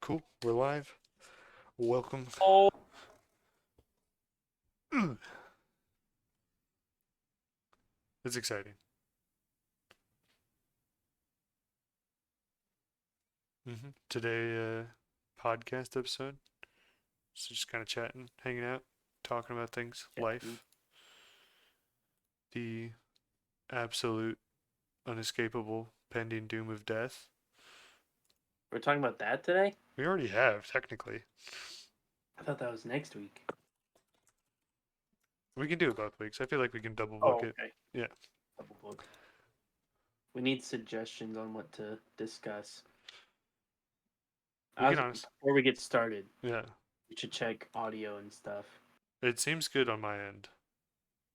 Cool. We're live. Welcome. Oh, It's exciting. Today, podcast episode. So just kind of chatting, hanging out, talking about things, Captain. life, the absolute, unescapable, pending doom of death. We're talking about that today? We already have, technically. I thought that was next week. We can do it both weeks. I feel like we can double book Oh, it. okay. Yeah. Double book. We need suggestions on what to discuss. We can honestly. Before we get started, Yeah. we should check audio and stuff. It seems good on my end.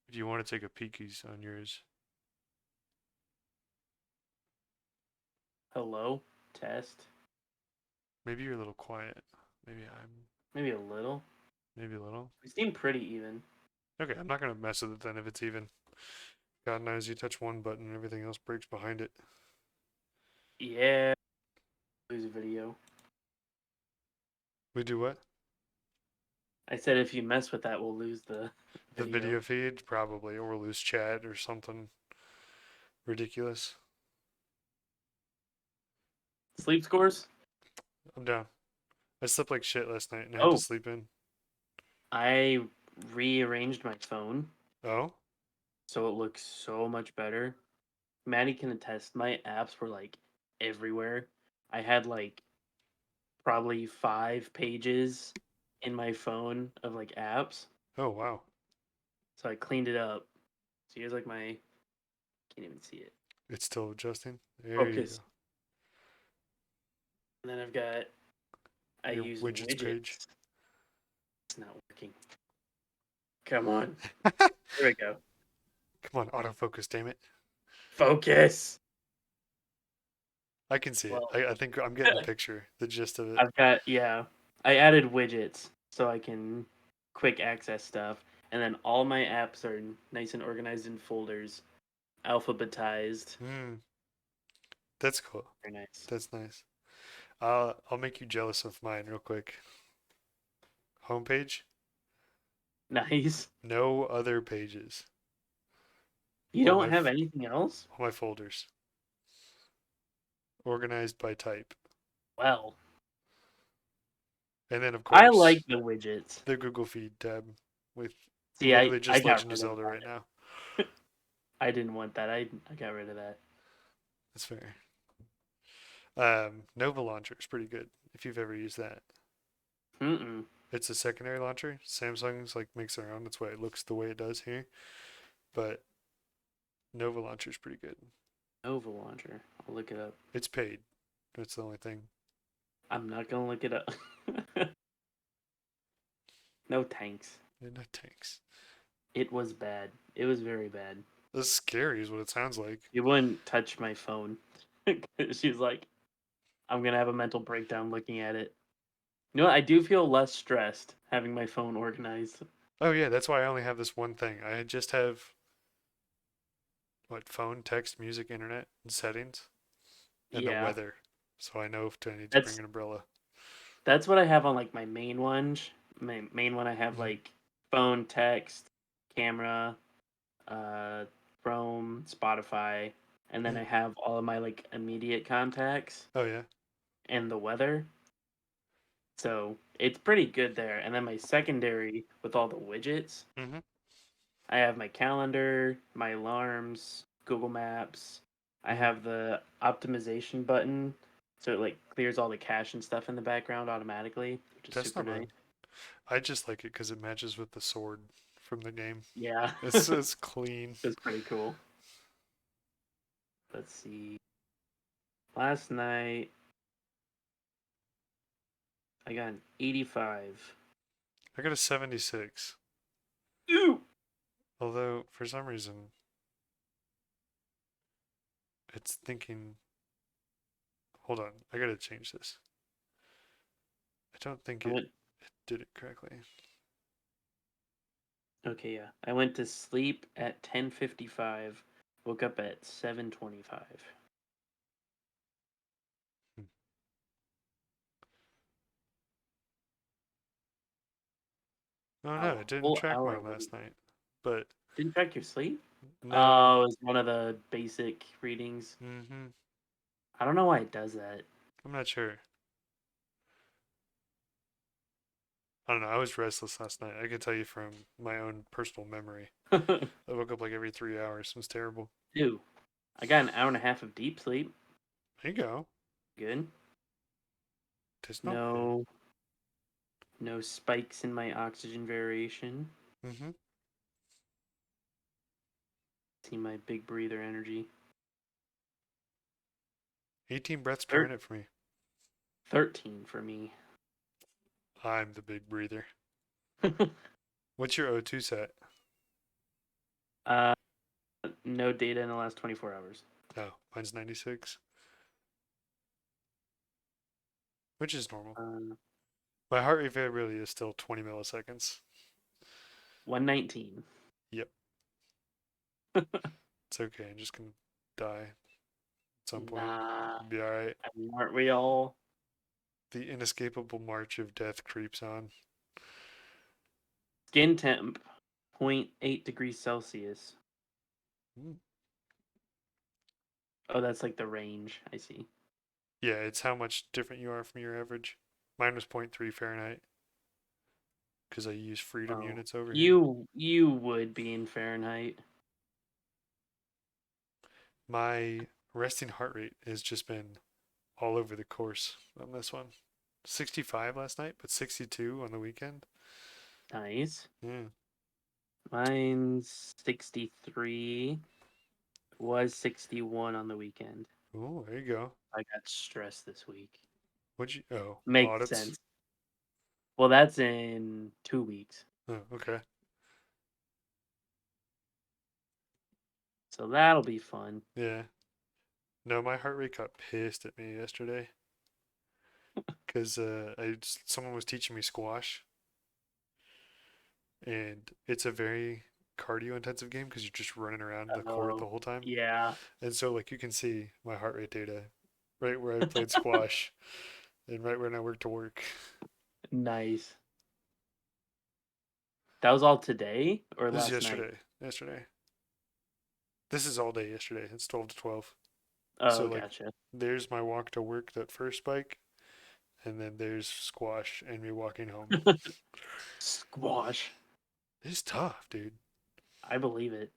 If you want to take a peekies on yours. Hello? Test? Maybe you're a little quiet. Maybe I'm. Maybe a little. Maybe a little. We seem pretty even. Okay, I'm not gonna mess with it then if it's even. God knows you touch one button and everything else breaks behind it. Yeah. Lose a video. We do what? I said if you mess with that, we'll lose the The video. video feed? Probably. Or we'll lose chat or something ridiculous. Sleep scores? I'm down. I slept like shit last night and I had to Oh, sleep in. I rearranged my phone Oh? so it looks so much better. Maddie can attest, my apps were like everywhere. I had like probably 5 pages in my phone of like apps. Oh, wow. So I cleaned it up. So here's like my can't even see it. It's still adjusting? There you go. Focus. And then I've got I Your use widgets page. widgets. It's not working. Come on. Here we go. Come on, autofocus, damn it. Focus. I can see it. Well, I think I'm getting the picture, the gist of it. I've got I added widgets so I can quick access stuff. And then all my apps are nice and organized in folders, alphabetized. Hmm. That's cool. Very nice. That's nice. I'll make you jealous of mine real quick. Homepage? Nice. No other pages. You All don't my have anything else? all my folders. Organized by type. Well, And then of I like course the widgets. the Google Feed tab with See, literally I just got Legend of rid of Zelda right now. that. I didn't want that. I got rid of that. That's fair. Nova Launcher is pretty good if you've ever used that. Mm-mm. It's a secondary launcher. Samsung's like makes their own. That's why it looks the way it does here. But Nova Launcher is pretty good. Nova Launcher. I'll look it up. It's paid. That's the only thing. I'm not gonna look it up. No thanks. Yeah, no tanks. It was bad. It was very bad. That's scary, is what it sounds like. She wouldn't touch my phone. She's like, I'm gonna have a mental breakdown looking at it. You know what? I do feel less stressed having my phone organized. Oh yeah, that's why I only have this one thing. I just have what phone, text, music, internet, and settings, and the Yeah, weather. So I know if I need to bring that's an umbrella. that's what I have on like my main one. My main one I have Mhm. like phone, text, camera, uh, Chrome, Spotify, and then Mm. I have all of my like immediate contacts Oh yeah. and the weather. So it's pretty good there. And then my secondary with all the widgets, Mhm. I have my calendar, my alarms, Google Maps. I Mm. have the optimization button, so it like clears all the cache and stuff in the background automatically, which is That's super not nice. bad. I just like it because it matches with the sword from the game. Yeah, It's clean. it's pretty cool. Let's see. Last night I got an 85. I got a 76. Ooh! Although for some reason it's thinking. Hold on, I gotta change this. I don't think I it went did it correctly. okay, yeah. I went to sleep at 10:55, woke up at 7:25. Hmm. Oh A no, it didn't whole track hour mine wasn't. last night. But Didn't track your sleep? no. Oh, it was one of the basic readings. Mhm. I don't know why it does that. I'm not sure. I don't know. I was restless last night. I can tell you from my own personal memory. I woke up like every 3 hours. It was terrible. Dude, I got an hour and a half of deep sleep. There you go. Good. It's not bad. No, no spikes in my oxygen variation. Mhm. See my big breather energy. 18 breaths per Thir- minute for me. 13 for me. I'm the big breather. What's your O2 set? uh, no data in the last 24 hours. Oh, mine's 96, which is normal. Uh, My heart rate variability is still 20 milliseconds. 119. Yep. It's okay. I'm just gonna die at some point. Nah, Be alright. I mean, aren't we all? The inescapable march of death creeps on. Skin temp, 0.8 degrees Celsius. Mm. Oh, that's like the range. I see. Yeah, it's how much different you are from your average. Mine was 0.3 Fahrenheit because I use freedom Oh, units over here. you would be in Fahrenheit. My resting heart rate has just been all over the course on this one. 65 last night, but 62 on the weekend. Nice. Yeah. Mine's 63. Was 61 on the weekend. Oh, there you go. I got stressed this week. What'd you? Oh, Makes audits. sense. Well, that's in 2 weeks. Oh, okay. So that'll be fun. Yeah. No, my heart rate got pissed at me yesterday because someone was teaching me squash, and it's a very cardio intensive game because you're just running around the court the Oh, whole time. yeah. And so like you can see my heart rate data right where I played squash and right when I worked to work. Nice. That was all today or This is last night? yesterday. Yesterday. This is all day yesterday. It's 12 to 12. So Oh, like gotcha. there's my walk to work, that first bike, and then there's squash and me walking home. Squash. It's tough, dude. I believe it.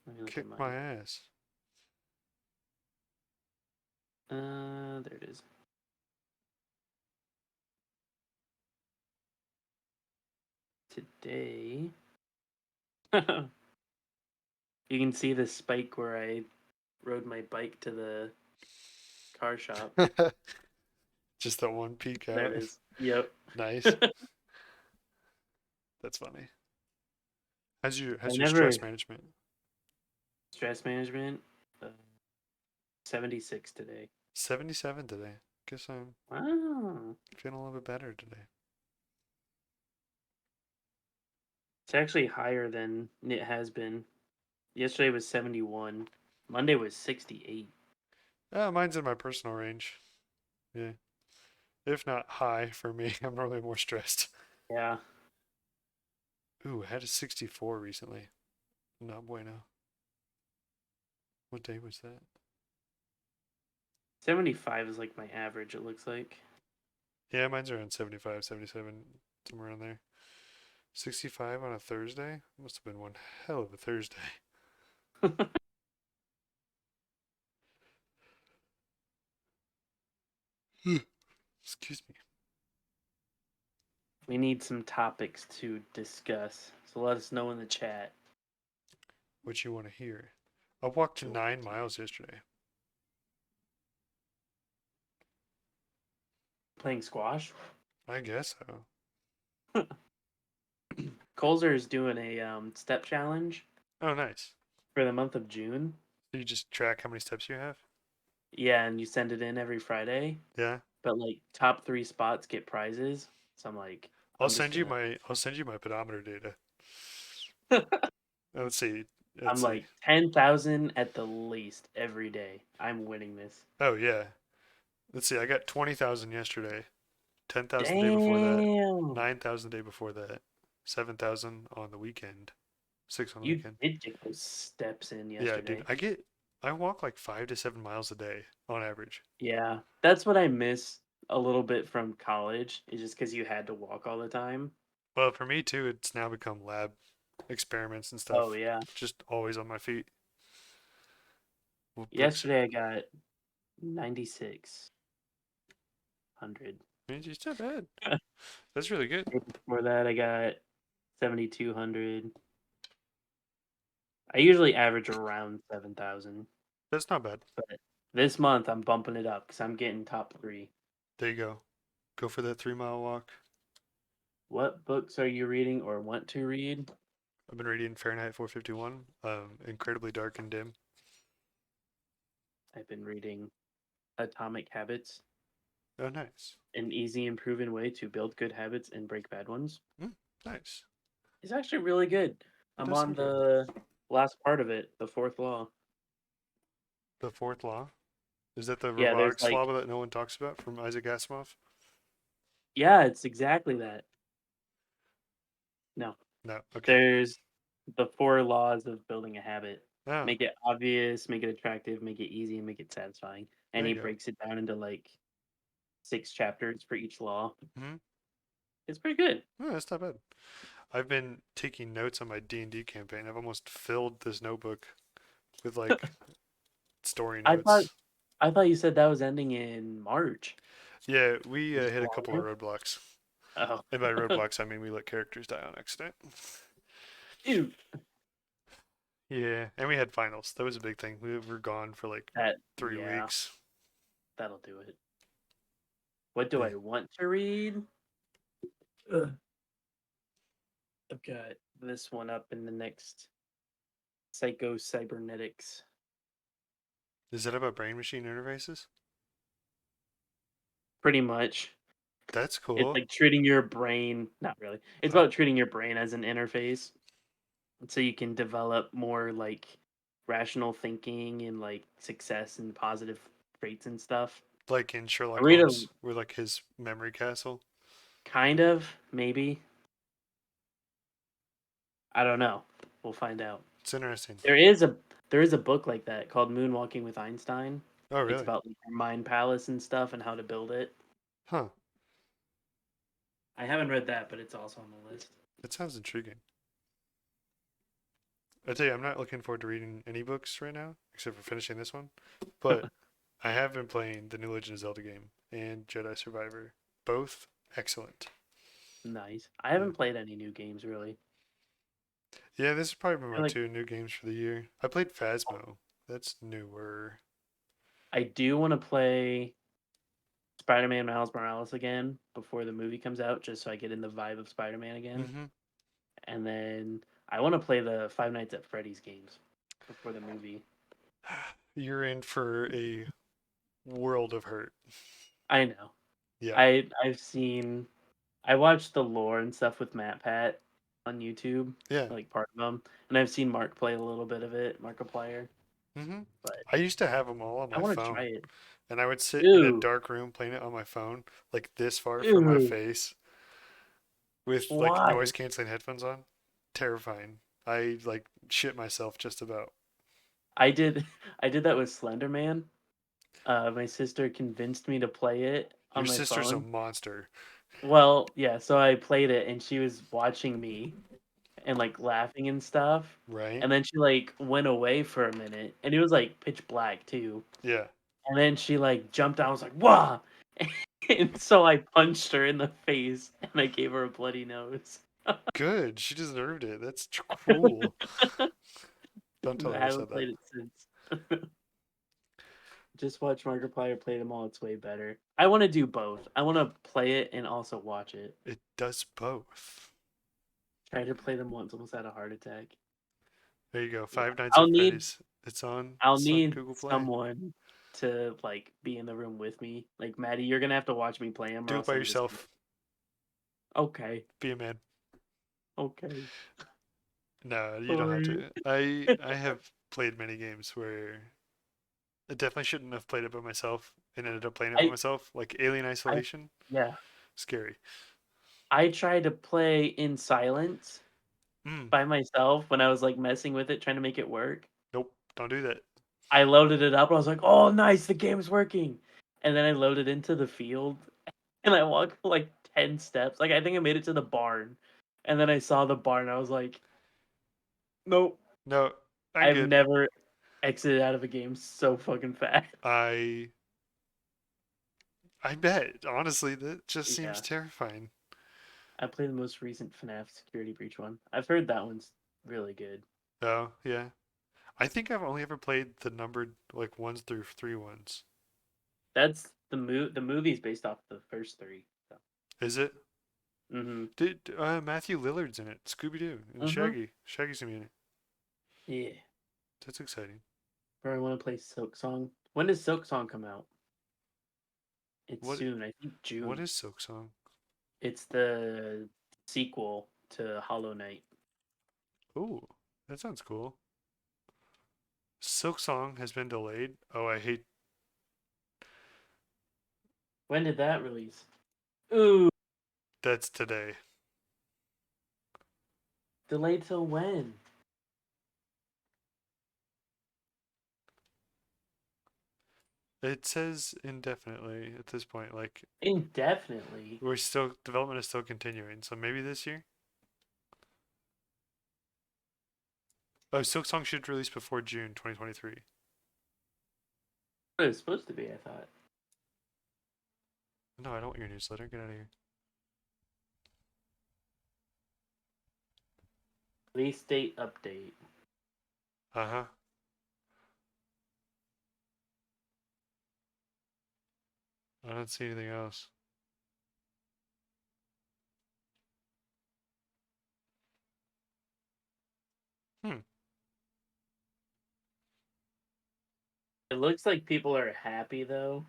Let me look at Kick my mine. ass. There it is. Today. You can see the spike where I rode my bike to the car shop. Just that one peek There out. it is. Yep. Nice. That's funny. I How's your never stress management? stress management. 76 today. 77 today. Guess I'm Wow. feeling a little bit better today. It's actually higher than it has been. Yesterday was 71. Monday was 68. Mine's in my personal range. Yeah. If not high for me, I'm normally more stressed. Yeah. Ooh, I had a 64 recently. Not bueno. What day was that? 75 is like my average, it looks like. Yeah, mine's around 75, 77, somewhere around there. 65 on a Thursday? Must have been one hell of a Thursday. Excuse me. We need some topics to discuss. So let us know in the chat. What you want to hear? I walked What you 9 miles yesterday. Playing squash? I guess so. Colzer is doing a step challenge Oh, nice. for the month of June. So you just track how many steps you have? Yeah, and you send it in every Friday. Yeah. But like top 3 spots get prizes. So I'm like, I'll I'm just send you gonna. my I'll send you my pedometer data. Let's see. I'm Let's see. like 10,000 at the least every day. I'm winning this. Oh yeah. Let's see. I got 20,000 yesterday. 10,000 the day before that, Damn. 9,000 the day before that, 7,000 on the weekend, 6 on the You weekend. did get those steps in Yeah, dude, yesterday. I walk like 5 to 7 miles a day on average. Yeah. That's what I miss a little bit from college, is just because you had to walk all the time. Well, for me too, it's now become lab experiments and Oh, stuff. yeah. Just always on my feet. But Yesterday I got 9,600. it's not bad. That's really good. Before that, I got 7,200. I usually average around 7,000, That's not bad. but this month I'm bumping it up because I'm getting top three. There you go. Go for that 3 mile walk. What books are you reading or want to read? I've been reading Fahrenheit 451. Incredibly dark and dim. I've been reading Atomic Habits, Oh, nice. an easy and proven way to build good habits and break bad ones. Nice. It's actually really good. It I'm does on sound good. the last part of it, the fourth law. The fourth law. Is that the Yeah, there's robotics like, law that no one talks about from Isaac Asimov? yeah, it's exactly that. No, No. Okay. there's the four laws of building a habit. Oh, Make it obvious, make it attractive, make it easy, and make it satisfying. And there he you go. breaks it down into like 6 chapters for each law. Hmm. It's pretty good. Oh, that's not bad. I've been taking notes on my D&D campaign. I've almost filled this notebook with like story I thought notes. I thought you said that was ending in March. Yeah, we Is it hit a couple of longer? roadblocks. Oh, And by roadblocks, I mean we let characters die on accident. dude, Yeah, and we had finals. That was a big thing. We were gone for like that three yeah, weeks. that'll do it. What do Yeah. I want to read? Ugh. I've got this one up in the next Psycho Cybernetics. Is that about brain machine interfaces? Pretty much. That's It's cool. like treating your brain, not really. It's Oh, about treating your brain as an interface so you can develop more like rational thinking and like success and positive traits and stuff. like in I Sherlock read a Holmes, with like his memory castle. kind of, maybe. I don't know. We'll find out. It's interesting. There is a there is a book like that called Moonwalking with Einstein. Oh, It's really? about like, your mind palace and stuff and how to build it. Huh. I haven't read that, but it's also on the list. That sounds intriguing. I tell you, I'm not looking forward to reading any books right now, except for finishing this one. But I have been playing the new Legend of Zelda game and Jedi Survivor. Both excellent. Nice. I Yeah. haven't played any new games really. Yeah, this has probably been I my feel like two new games for the year. I played Phasmo. That's newer. I do want to play Spider-Man Miles Morales again before the movie comes out, just so I get in the vibe of Spider-Man again. Mm-hmm. And then I want to play the Five Nights at Freddy's games before the movie. You're in for a world of hurt. I know. Yeah. I watched the lore and stuff with Matt Pat on YouTube, Yeah. like part of them, and I've seen Mark play a little bit of it, Markiplier, Mm-hmm. but I used to have them all on I my want to try phone, it. and I would sit in a Ew, dark room playing it on my phone, like this far from my ew, face, with like why? noise canceling headphones on. Terrifying. I like shit myself just about. I did I did that with Slender Man. My sister convinced me to play it Your on my sister's a phone. monster, Well, yeah, so I played it and she was watching me and like laughing and stuff. right? And then she like went away for a minute and it was like pitch black too. Yeah. And then she like jumped out. I was like, "Wah!" And so I punched her in the face and I gave her a bloody nose. Good. She deserved it. That's cruel. Don't tell I her I said haven't that. played it since. Just watch Markiplier play them all. It's way better. I want to do both. I want to play it and also watch it. It does both. Tried to play them once, almost had a heart attack. There you go. Yeah. Five Nights I'll at need Freddy's. It's on. I'll It's on need Google Play. someone to like be in the room with me. Like Maddie, you're gonna have to watch me play them, or Do it else by I'm just yourself. okay. Be a man. Okay. No, you don't have Sorry. to. I have played many games where I definitely shouldn't have played it by myself and ended up playing it by I myself, like Alien I Isolation. yeah. Scary. I tried to play in silence Mm, by myself when I was like messing with it, trying to make it work. nope, don't do that. I loaded it up. I was like, "Oh, nice, the game's working." And then I loaded into the field, and I walked for like 10 steps. Like I think I made it to the barn, and then I saw the barn. I was like, "Nope, No, I'm I've good. never exited out of a game so fucking fast." I I bet. Honestly, that just seems Yeah, terrifying. I played the most recent FNAF Security Breach one. I've heard that one's really good. Oh, yeah. I think I've only ever played the numbered like ones through three ones. That's the movie's based off the first three. So. Is it? Mm-hmm. Did Matthew Lillard's in it? Scooby Doo and Mm-hmm. Shaggy. Shaggy's gonna be in it. Yeah. That's exciting. Or I want to play Silk Song. When does Silk Song come out? It's What soon. I think what June. is Silk Song? It's the sequel to Hollow Knight. Ooh, that sounds cool. Silk Song has been delayed. Oh, I hate. When did that release? Ooh, That's today. delayed till when? It says indefinitely at this point. Like Indefinitely. we're still development is still continuing. So maybe this year. Oh, Silk Song should release before June 2023. What it was supposed to be, I thought. No, I don't want your newsletter. Get out of here. Release date update. Uh huh. I don't see anything else. Hmm. It looks like people are happy though.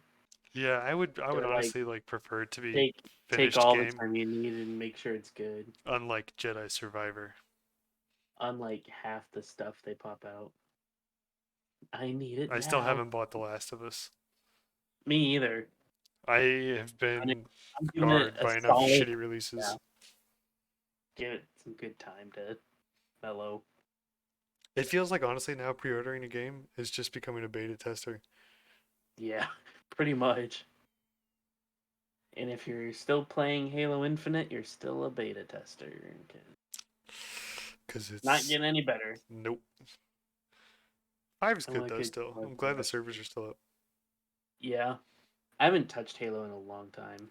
Yeah, I would They're like, honestly like prefer it to be take finished all the game, time you need and make sure it's good. unlike Jedi Survivor. Unlike half the stuff they pop out. I need it I still now. haven't bought The Last of Us. Me either. I have I'm been giving it scarred a by enough solid. shitty Yeah. releases. Give it some good time to mellow. It feels like honestly now pre-ordering a game is just becoming a beta tester. Yeah, pretty much. And if you're still playing Halo Infinite, you're still a beta tester. 'Cause Cause not it's getting any better. nope. Five is I good want a though good still. call I'm for glad the it. servers are still up. Yeah, I haven't touched Halo in a long time.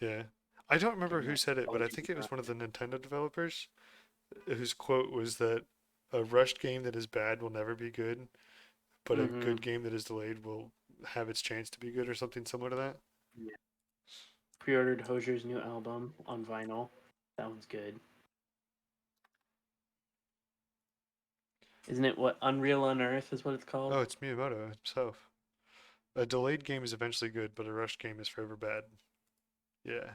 Yeah. I don't remember And who that said it, but I nostalgia think it was around one of the it. Nintendo developers whose quote was that a rushed game that is bad will never be good, but a Mm-hmm. good game that is delayed will have its chance to be good or something similar to that. Yeah. Pre-ordered Hosier's new album on vinyl. Sounds good. Isn't it what Unreal Unearth is what it's called? Oh, it's Miyamoto himself. A delayed game is eventually good, but a rushed game is forever bad. Yeah.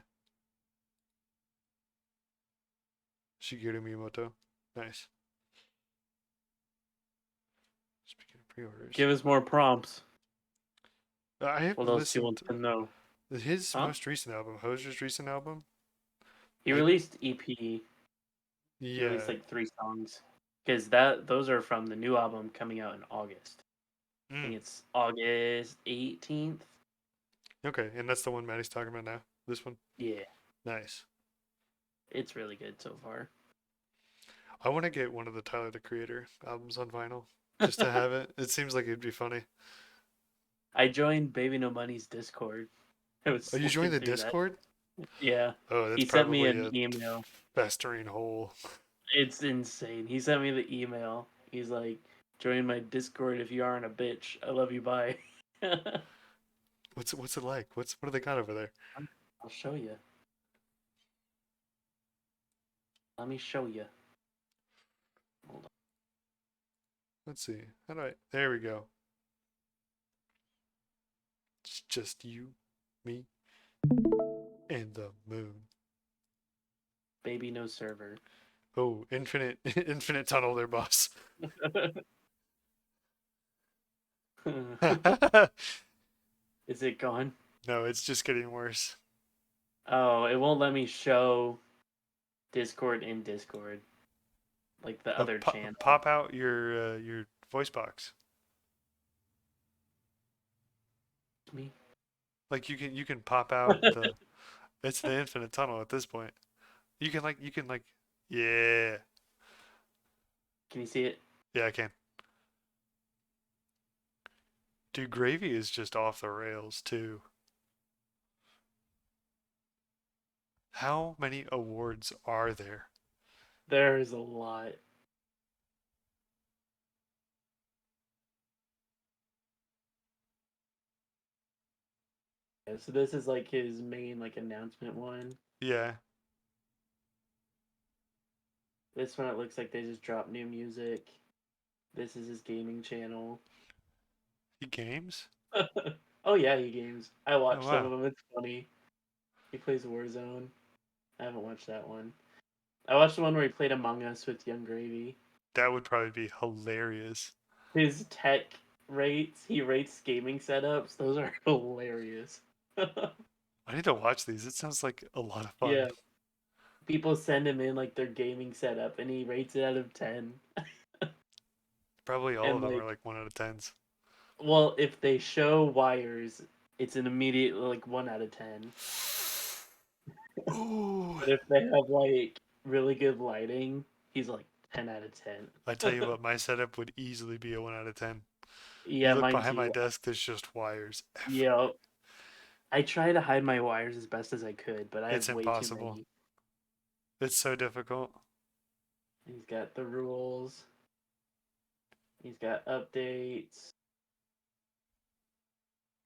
Shigeru Miyamoto. Nice. Speaking of pre-orders, Give us more prompts. I have What else do you listened want to know? to his Huh? most recent album, Hosier's recent album. He I released EP. He released yeah. like 3 songs. Because those are from the new album coming out in August. I think Mm, it's August 18th. okay, and that's the one Maddie's talking about now. This one. Yeah, Nice. it's really good so far. I want to get one of the Tyler the Creator albums on vinyl just to have it. It seems like it'd be funny. I joined Baby No Money's Discord. I Oh, was you joined looking the through that. Discord? Yeah. Oh, that's He sent me probably an a email. festering hole. It's insane. He sent me the email. He's like, join my Discord if you aren't a bitch. I love you, bye. I'll What's it like? What do they got over there? show you. Let me show you. Hold on. Let's see. How do I? There we go. It's just you, me, and the moon. Baby no server. Oh, infinite, infinite tunnel there, boss. Is it gone? No, it's just getting worse. Oh, it won't let me show Discord in Discord, like the other channel. Pop out your voice box. Me? Like you can pop out the. It's the infinite tunnel at this point. You can like yeah Can you see it? yeah I can. Dude, Gravy is just off the rails too. How many awards are there? There's a lot. Yeah, so this is like his main like announcement one. Yeah, This one it looks like they just dropped new music. This is his gaming channel. he games. Oh yeah, he games. I Oh watch some wow, of them. It's funny. He plays Warzone. I haven't watched that one. I watched the one where he played Among Us with Young Gravy. that would probably be hilarious. His tech rates, he rates gaming setups. Those are hilarious. I need to watch these. It sounds like a lot of fun. Yeah, people send him in like their gaming setup, and he rates it out of 10. Probably all And of them are like, like 1 out of 10s. well, if they show wires, it's an immediate like 1 out of 10. Ooh, But if they have like really good lighting, he's like 10 out of 10. I tell you what, my setup would easily be a 1 out of 10. You Yeah, look mine behind my too. desk, there's just wires Yeah, everywhere. I try to hide my wires as best as I could, but I It's have way too impossible. many. It's so difficult. He's got the rules. He's got updates.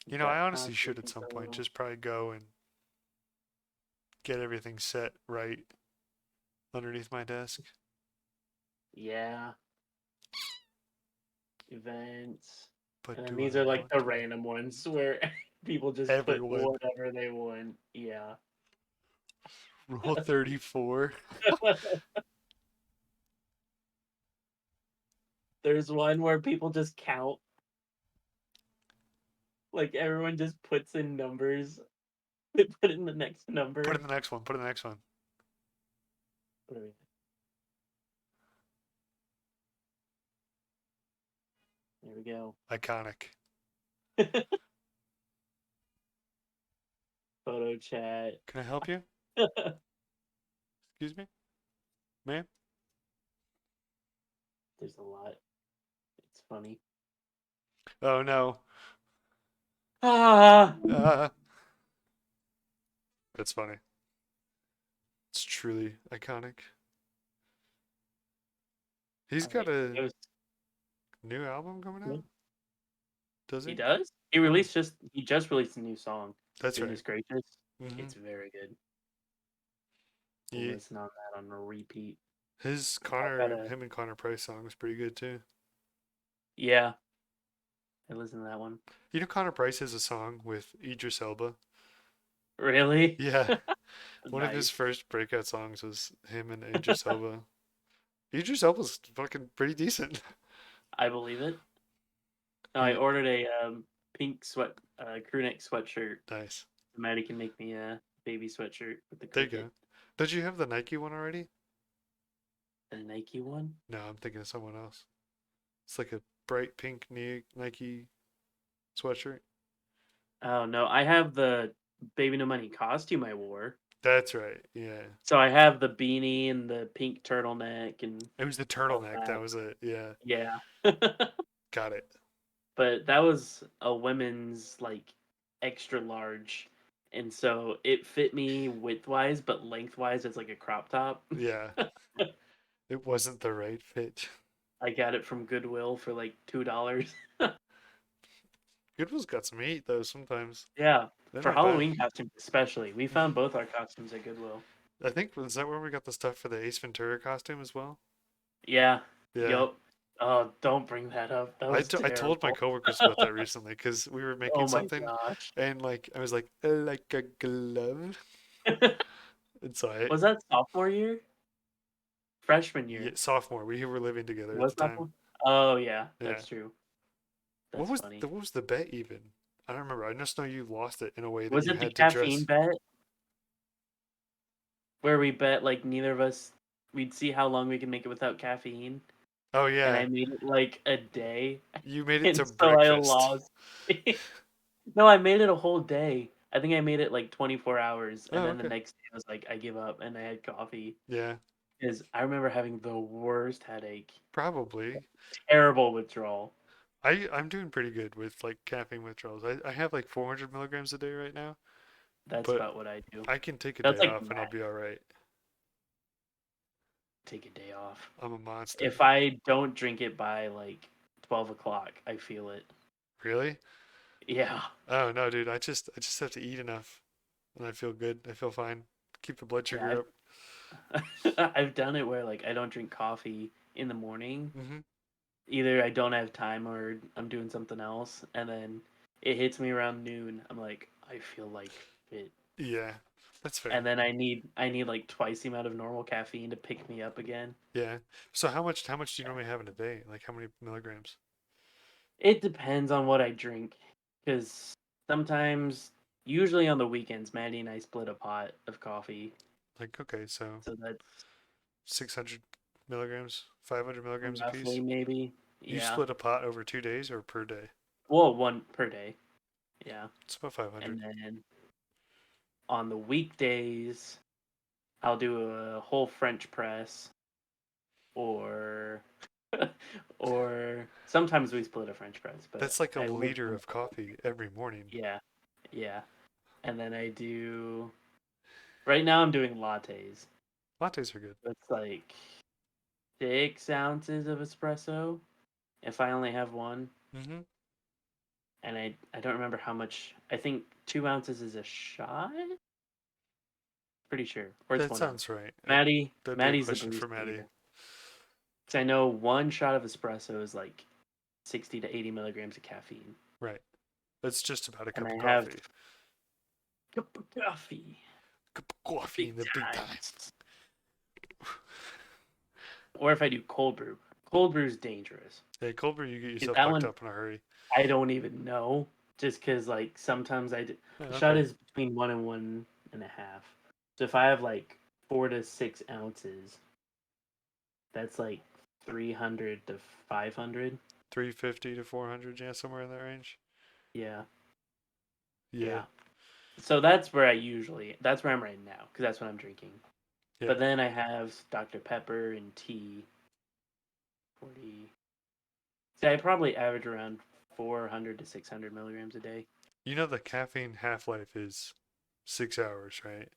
He's You know, I got honestly console should at some point control. just probably go and get everything set right underneath my desk. Yeah, events. But And then do these I are like want the to? random ones where people just put Everyone. whatever they want. Yeah. Rule 34. There's one where people just count. Like everyone just puts in numbers. They put in the next Put number. in the next one. Put in the next one. What are we- There we go. Iconic. Photo chat. Can I help you? Excuse me? Ma'am? There's a lot. It's funny. Oh no. Ah, Ah. That's funny. It's truly iconic. He's got like a it was. new album coming out? Does He he? does. Oh, He just released a new song. that's right. Goodness gracious, Hmm. it's very good. We'll Yeah. listen on that on a repeat. I gotta. Him and Connor Price song was pretty good too. Yeah, I listened to that one. You know, Connor Price has a song with Idris Elba. Really? Yeah, one of his Nice. first breakout songs was him and Idris Elba. Idris Elba's fucking pretty decent. I believe it. I He ordered a pink crew neck sweatshirt. nice. Maddie can make me a baby sweatshirt with the There you cricket. go. Don't you have the Nike one already? The Nike one? No, I'm thinking of someone else. It's like a bright pink Nike sweatshirt. Oh no, I have the Baby No Money costume I wore. That's right. Yeah. So I have the beanie and the pink turtleneck and It was the all turtleneck. that. That was it. Yeah. Yeah. Got it. But that was a women's like extra large. And so it fit me widthwise, but lengthwise it's like a crop top. Yeah. It wasn't the right fit. I got it from Goodwill for like $2. Goodwill's got some heat though sometimes. Yeah. They're For not bad. Halloween costumes especially. We found Hmm. both our costumes at Goodwill. I think is that where we got the stuff for the Ace Ventura costume as well? Yeah. Yeah. Yup. Oh, don't bring that up. That was I told my terrible. coworkers about that recently because we were making Oh my something gosh. and like I was like like a glove and so I Was that sophomore year? Freshman yeah, year. sophomore we were living together at Was the that time. one? Oh yeah, Yeah. that's true. That's funny. What was the bet even? I don't remember. I just know you lost it in a way that Was you it the had to caffeine dress. bet? where we bet like neither of us we'd see how long we can make it without caffeine, Oh and yeah, I made it like a day, you made it and to so I breakfast. lost. No, I made it a whole day. I think I made it like 24 hours, and Oh then the okay. next day I was like, I give up, and I had coffee. Yeah, Because I remember having the worst headache, probably. terrible withdrawal. I'm doing pretty good with like caffeine withdrawals. I have like 400 milligrams a day right now, That's but about what I do. I can take a That's day like off and I'll max. be all right. Take a day off. I'm a monster. If I don't drink it by like 12 o'clock, I feel it. Really? Yeah. Oh no, dude. I just have to eat enough, and I feel good. I feel fine. Keep the blood Yeah, sugar up. I've done it where like I don't drink coffee in the morning. Hmm. Either I don't have time or I'm doing something else, and then it hits me around noon. I'm like, I feel like shit. Yeah, that's And fair. then I need like twice the amount of normal caffeine to pick me up again. Yeah. So how much do you normally have in a day? Like how many milligrams? It depends on what I drink, because sometimes, usually on the weekends, Maddie and I split a pot of coffee. Like okay, so So that's 600 milligrams, 500 milligrams a roughly piece. maybe, You yeah. split a pot over 2 days or per day? Well, one per day, yeah. It's about 500. And then on the weekdays, I'll do a whole French press, or or sometimes we split a French press, but That's like a I would, liter of coffee every morning. yeah, yeah. And then I do. Right now, I'm doing lattes. Lattes are good. It's like 6 ounces of espresso if I only have one, Hmm. and I don't remember how much. I think 2 ounces is a shot. Pretty sure, or it's That 1 ounce. sounds right. That'd be a Maddie's the question for barista Maddie. here. 'Cause I know one shot of espresso is like 60 to 80 milligrams of caffeine, Right. That's just about a and cup I of have coffee. cup of coffee, Cup of coffee big in the big time. times. Or if I do cold brew is dangerous. Hey, Colbert, you get 'Cause yourself that fucked one up in a hurry. I don't even know, just because like sometimes Yeah, a shot okay. is between 1 and 1.5. So if I have like 4 to 6 ounces, that's like 300 to 500. 350 to 400, yeah, somewhere in that range. Yeah, Yeah. yeah. So that's where I'm right now, because that's what I'm drinking. Yeah. But then I have Dr. Pepper and tea. 40. So I probably average around 400 to 600 milligrams a day. You know the caffeine half-life is 6 hours, right?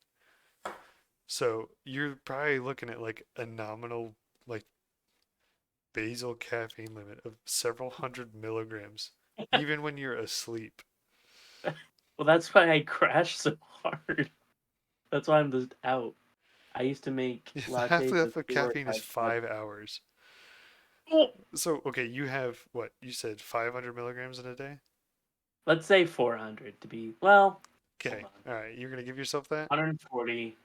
So you're probably looking at like a nominal, like basal caffeine limit of several hundred milligrams, even when you're asleep. Well, that's why I crash so hard. That's why I'm just out. I used to make The lattes with half-life of 4 or caffeine is 5 shots. 5 hours. Oh, So, okay, you have what? You said 500 milligrams in a day? let's say 400 to be, well, hold Okay. on. All right. You're going to give yourself that? 140.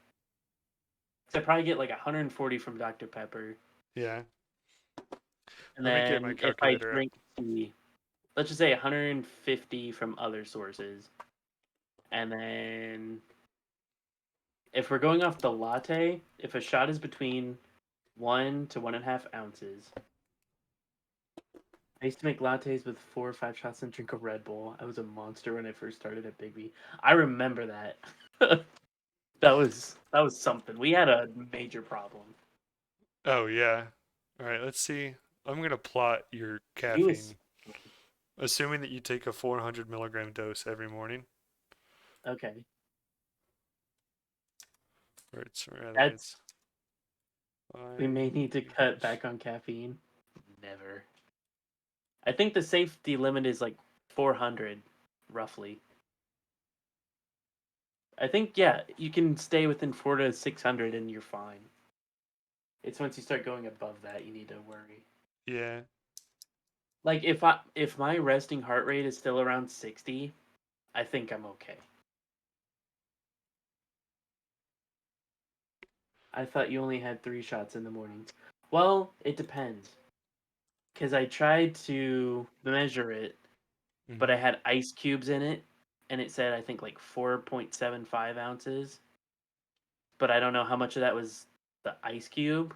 So I probably get like 140 from Dr. Pepper. Yeah. And Let me get my then if I calculator up. drink tea, let's just say 150 from other sources. And then if we're going off the latte, if a shot is between 1 to 1.5 ounces, I used to make lattes with 4 or 5 shots and drink a Red Bull. I was a monster when I first started at Big B. I remember that. That was something. We had a major problem. Oh, yeah. All right. Let's see. I'm going to plot your He was caffeine, assuming that you take a 400 milligram dose every morning. okay. Or That's it's we may need to cut 5. back on caffeine. Never. I think the safety limit is like 400, roughly. I think yeah, you can stay within 4 to 600 and you're fine. It's once you start going above that you need to worry. Yeah. Like if my resting heart rate is still around 60, I think I'm okay. I thought you only had 3 shots in the morning. Well, it depends. Because I tried to measure it, but Hmm. I had ice cubes in it, and it said I think like 4.75 ounces. but I don't know how much of that was the ice cube.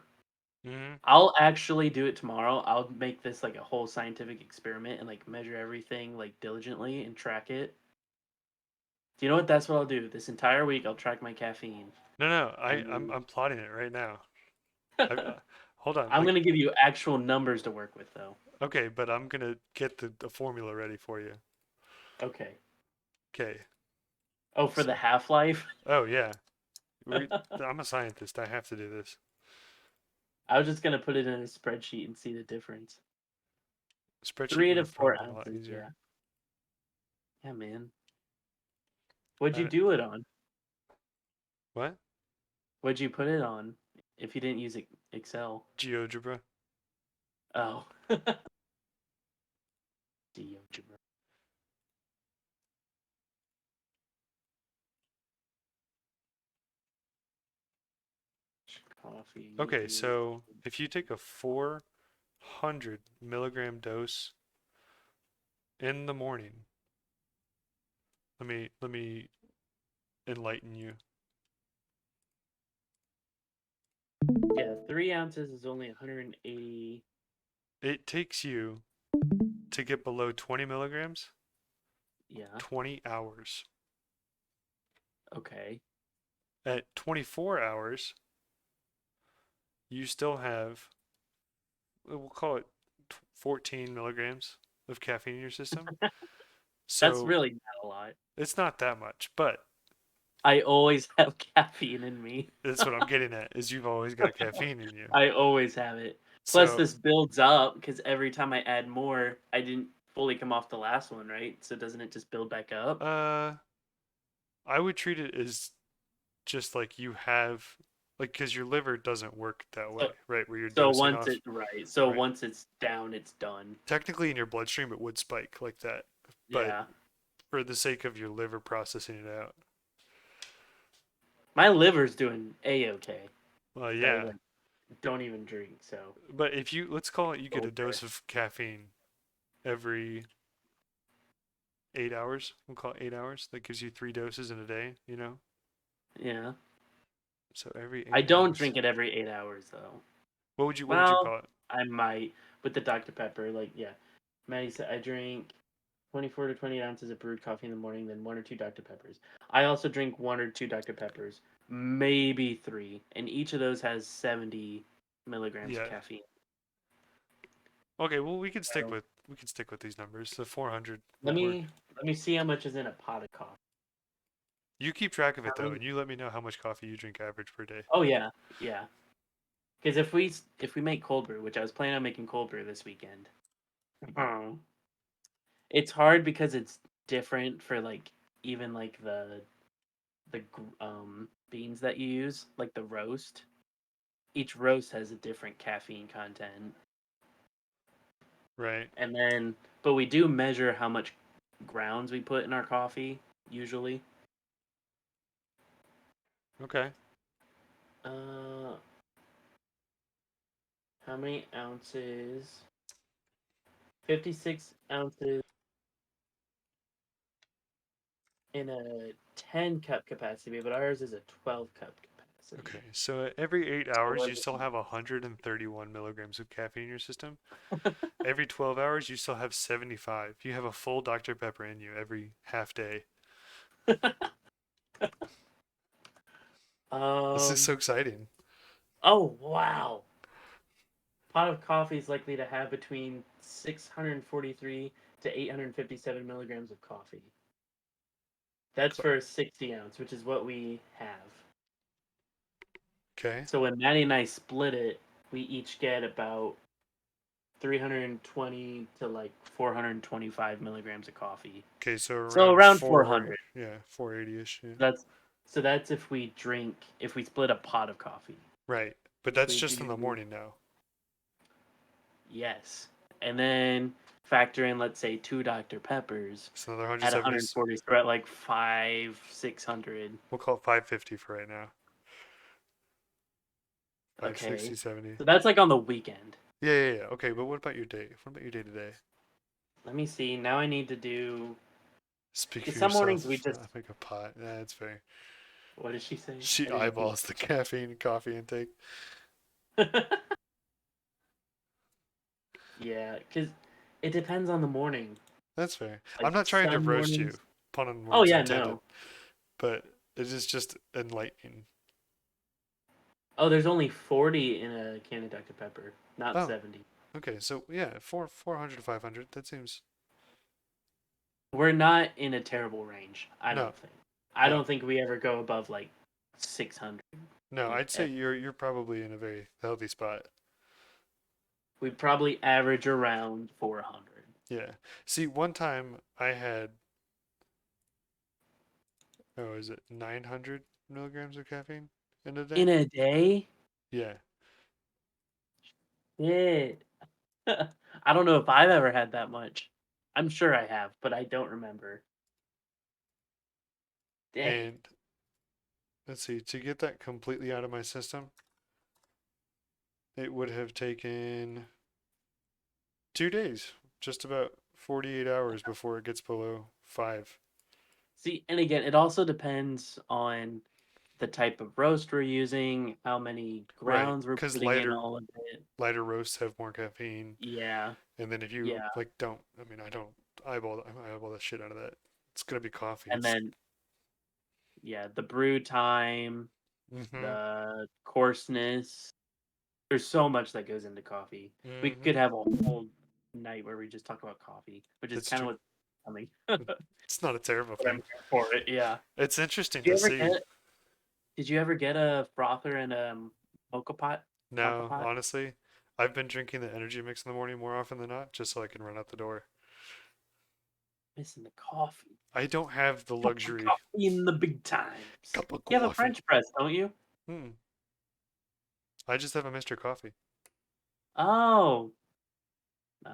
Hmm. I'll actually do it tomorrow. I'll make this like a whole scientific experiment and like measure everything like diligently and track it. Do you know what? That's what I'll do. This entire week, I'll track my caffeine. No, no, And I'm plotting it right now. I, then hold on, I'm like, gonna give you actual numbers to work with, though. okay, but I'm gonna get the formula ready for you. Okay. Okay. Oh, for the half life. Oh yeah, I'm a scientist. I have to do this. I was just gonna put it in a spreadsheet and see the difference. Spreadsheet 3 would to have probably 4 been a lot ounces. easier. Yeah. Yeah, man. What'd you I, do it on? what? What'd you put it on? If you didn't use Excel. GeoGebra. Oh. GeoGebra. Okay, Coffee. so if you take a 400 milligram dose in the morning, let me enlighten you. Yeah, 3 ounces is only 180. It takes you to get below 20 milligrams, Yeah. 20 hours. Okay. At 24 hours, you still have, we'll call it 14 milligrams of caffeine in your system. That's So really not a lot. it's not that much, but I always have caffeine in me. that's what I'm getting at, is you've always got caffeine in you. I always have it. Plus, So, this builds up because every time I add more, I didn't fully come off the last one, right? So doesn't it just build back up? uh, I would treat it as just like you have, like, because your liver doesn't work that way, So, right? Where you're so dosing once off, it right, so right? once it's down, it's done. Technically, in your bloodstream, it would spike like that, but Yeah, for the sake of your liver processing it out, my liver's doing a-okay. well, I yeah. like don't even drink, so But if you, let's call it, you get go a for dose of caffeine every 8 hours. We'll call it 8 hours. That gives you 3 doses in a day, you know? it. Yeah, So every I eight don't hours. drink it every 8 hours though. What would you Well, call it? I might with the Dr Pepper. Like, yeah, Maddie said I drink 24 to 28 ounces of brewed coffee in the morning, then 1 or 2 Dr. Peppers. I also drink 1 or 2 Dr. Peppers, maybe 3, and each of those has 70 milligrams of Yeah. caffeine. Okay, well So we can stick with these numbers. The 400 let would work. me let me see how much is in a pot of coffee. You keep track of How it though, many? and you let me know how much coffee you drink average per day. Oh yeah, yeah. Because if we make cold brew, which I was planning on making cold brew this weekend, um, it's hard because it's different for like even like the beans that you use, like the roast. Each roast has a different caffeine content. Right. And then, but we do measure how much grounds we put in our coffee, usually. Okay. Uh, how many ounces? 56 ounces in a 10 cup capacity, but ours is a 12 cup capacity. Okay. So at every eight So hours, we're you still looking have 131 milligrams of caffeine in your system. Every 12 hours, you still have 75. You have a full Dr. Pepper in you every half day. This is so um, exciting. oh, wow. Pot of coffee is likely to have between 643 to 857 milligrams of coffee. That's for a 60 ounce, which is what we have. Okay. So when Maddie and I split it, we each get about 320 to like 425 milligrams of coffee. Okay, so So around around four, 400. yeah, 480-ish, yeah. That's so that's if we split a pot of coffee. Right. But If that's we just in the do morning now. yes, and then factor in let's say 2 Dr Peppers It's another at 170. 140, so we're at like 600. We'll call it 550 for right now. Okay, 560, 70. so that's like on the weekend. Yeah, yeah, yeah. Okay, but what about your day? What about your day to day? Let me see. Now I need to do. Speak Because for some mornings we yourself. just Make a pot. Yeah, that's fair. What did she say? She I didn't hear. eyeballs the caffeine and coffee intake. Yeah, because it depends on the morning. That's fair. I'm Like not trying to some roast you, mornings. pun and Oh words yeah, intended, no. but it is just enlightening. Oh, there's only 40 in a can of Dr. Pepper, not Oh, 70. okay. So yeah, 400 to 500. That seems We're not in a terrible range, I no, don't think. I no, don't think we ever go above like 600. no. in I'd say you're probably in a very healthy spot. We probably average around 400 Yeah. See, one time I had, oh, is it 900 milligrams of caffeine in a in day? a day. Yeah. Yeah. I don't know if I've ever had that much. I'm sure I have, but I don't remember. Dang. And let's see, to get that completely out of my system, it would have taken 2 days, just about 48 hours before it gets below five. See, and again, it also depends on the type of roast we're using, how many Right, grounds we're because putting in all of it. lighter roasts have more caffeine, Yeah, and then if you yeah. like don't, I mean, I don't I eyeball the shit out of that. It's gonna be coffee. And It's then, yeah, the brew time, mm-hmm, the coarseness. There's so much that goes into coffee. We mm-hmm. could have a whole night where we just talk about coffee, which is It's kind of true. what's coming. But It's not a terrible I'm thing. here for it. Yeah. It's interesting Did you to ever see. get? Did you ever get a frother and a mocha pot? Maca Now, pot? honestly, I've been drinking the energy mix in the morning more often than not, just so I can run out the door. Missing the coffee. I don't have the Cup of luxury coffee in the big times. cup of You have a coffee. French press, don't you? Hmm. I just have a Mr. Coffee. Oh, no,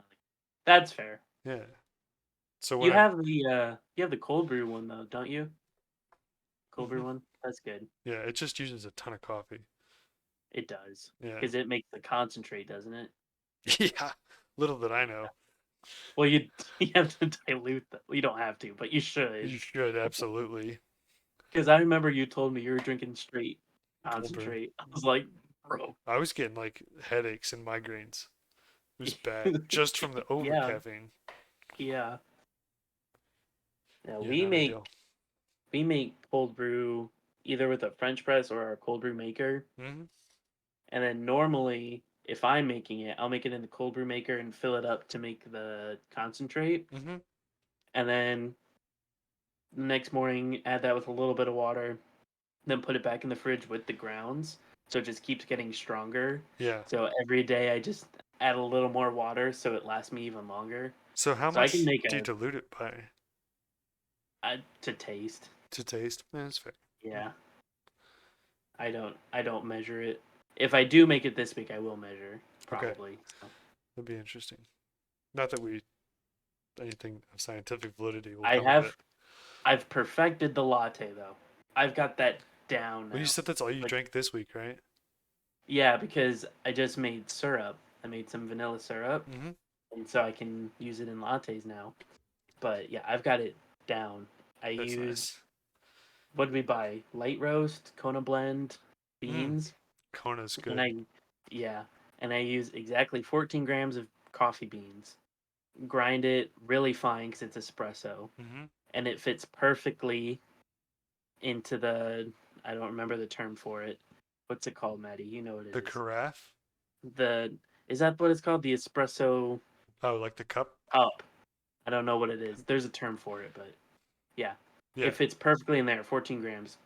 that's fair. Yeah. So when You I'm, have the cold brew one though, don't you? Cold brew Mhm. one. That's good. Yeah, it just uses a ton of coffee. It does Yeah. because it makes the concentrate, doesn't it? Yeah. Little did I know. Well, you you have to dilute that. You don't have to, but you You should. should absolutely. Because I remember you told me you were drinking straight Cold brew. concentrate. I was like, bro. I was getting like headaches and migraines. It was bad just from the over Yeah, caffeine. yeah. Yeah, Yeah, we not make ideal. we make cold brew either with a French press or our cold brew maker. Hmm. And then normally, if I'm making it, I'll make it in the cold brew maker and fill it up to make the concentrate. Hmm. And then the next morning, add that with a little bit of water, then put it back in the fridge with the grounds. So it just keeps getting stronger. Yeah. So every day I just add a little more water so it lasts me even longer. So how So I can much make do you dilute it by a to taste. to taste? Yeah, that's fair. Hmm. Yeah. I don't measure it. If I do make it this week, I will measure Okay, probably. So that'd be interesting. Not that we anything of scientific validity will I come of have it. I've perfected the latte though. I've got that down Well, you now. said that's all you Like drank this week, right? yeah, because I just made syrup. I made some vanilla syrup, Mm-hmm. and so I can use it in lattes now. But yeah, I've got it down. I That's use nice. what did we buy? Light roast, Kona blend, Mm. beans, Kona's and good. I yeah, and I use exactly 14 grams of coffee beans. Grind it really fine because it's espresso, Mm-hmm. and it fits perfectly into the I don't remember the term for it. What's it called, Maddie? You know what it The is. carafe? The is that what it's called? The espresso Oh, like the cup? cup. I don't know what it is. There's a term for it, but yeah, Yeah. it fits perfectly in there. 14 grams.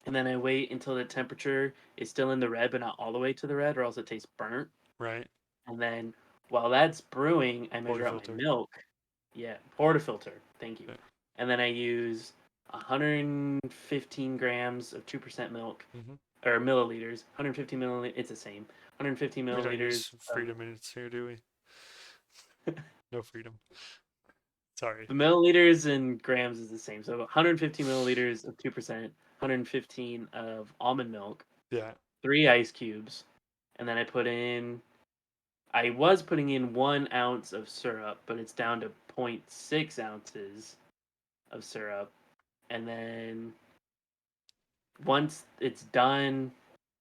And then I wait until the temperature is still in the red, but not all the way to the red, or else it tastes burnt. Right. And then while that's brewing, I measure out my Portafilter. milk. Yeah, portafilter. Thank you. Yeah. And then I use 115 grams of 2% milk, Mm-hmm. or milliliters. 150 milliliters. It's the same. 150 We don't milliliters use of freedom minutes here, do we? No freedom. Sorry. the milliliters and grams is the same. So 150 milliliters of 2%, 115 of almond milk, Yeah. 3 ice cubes, and then I was putting in 1 ounce of syrup, but it's down to 0.6 ounces of syrup, and then once it's done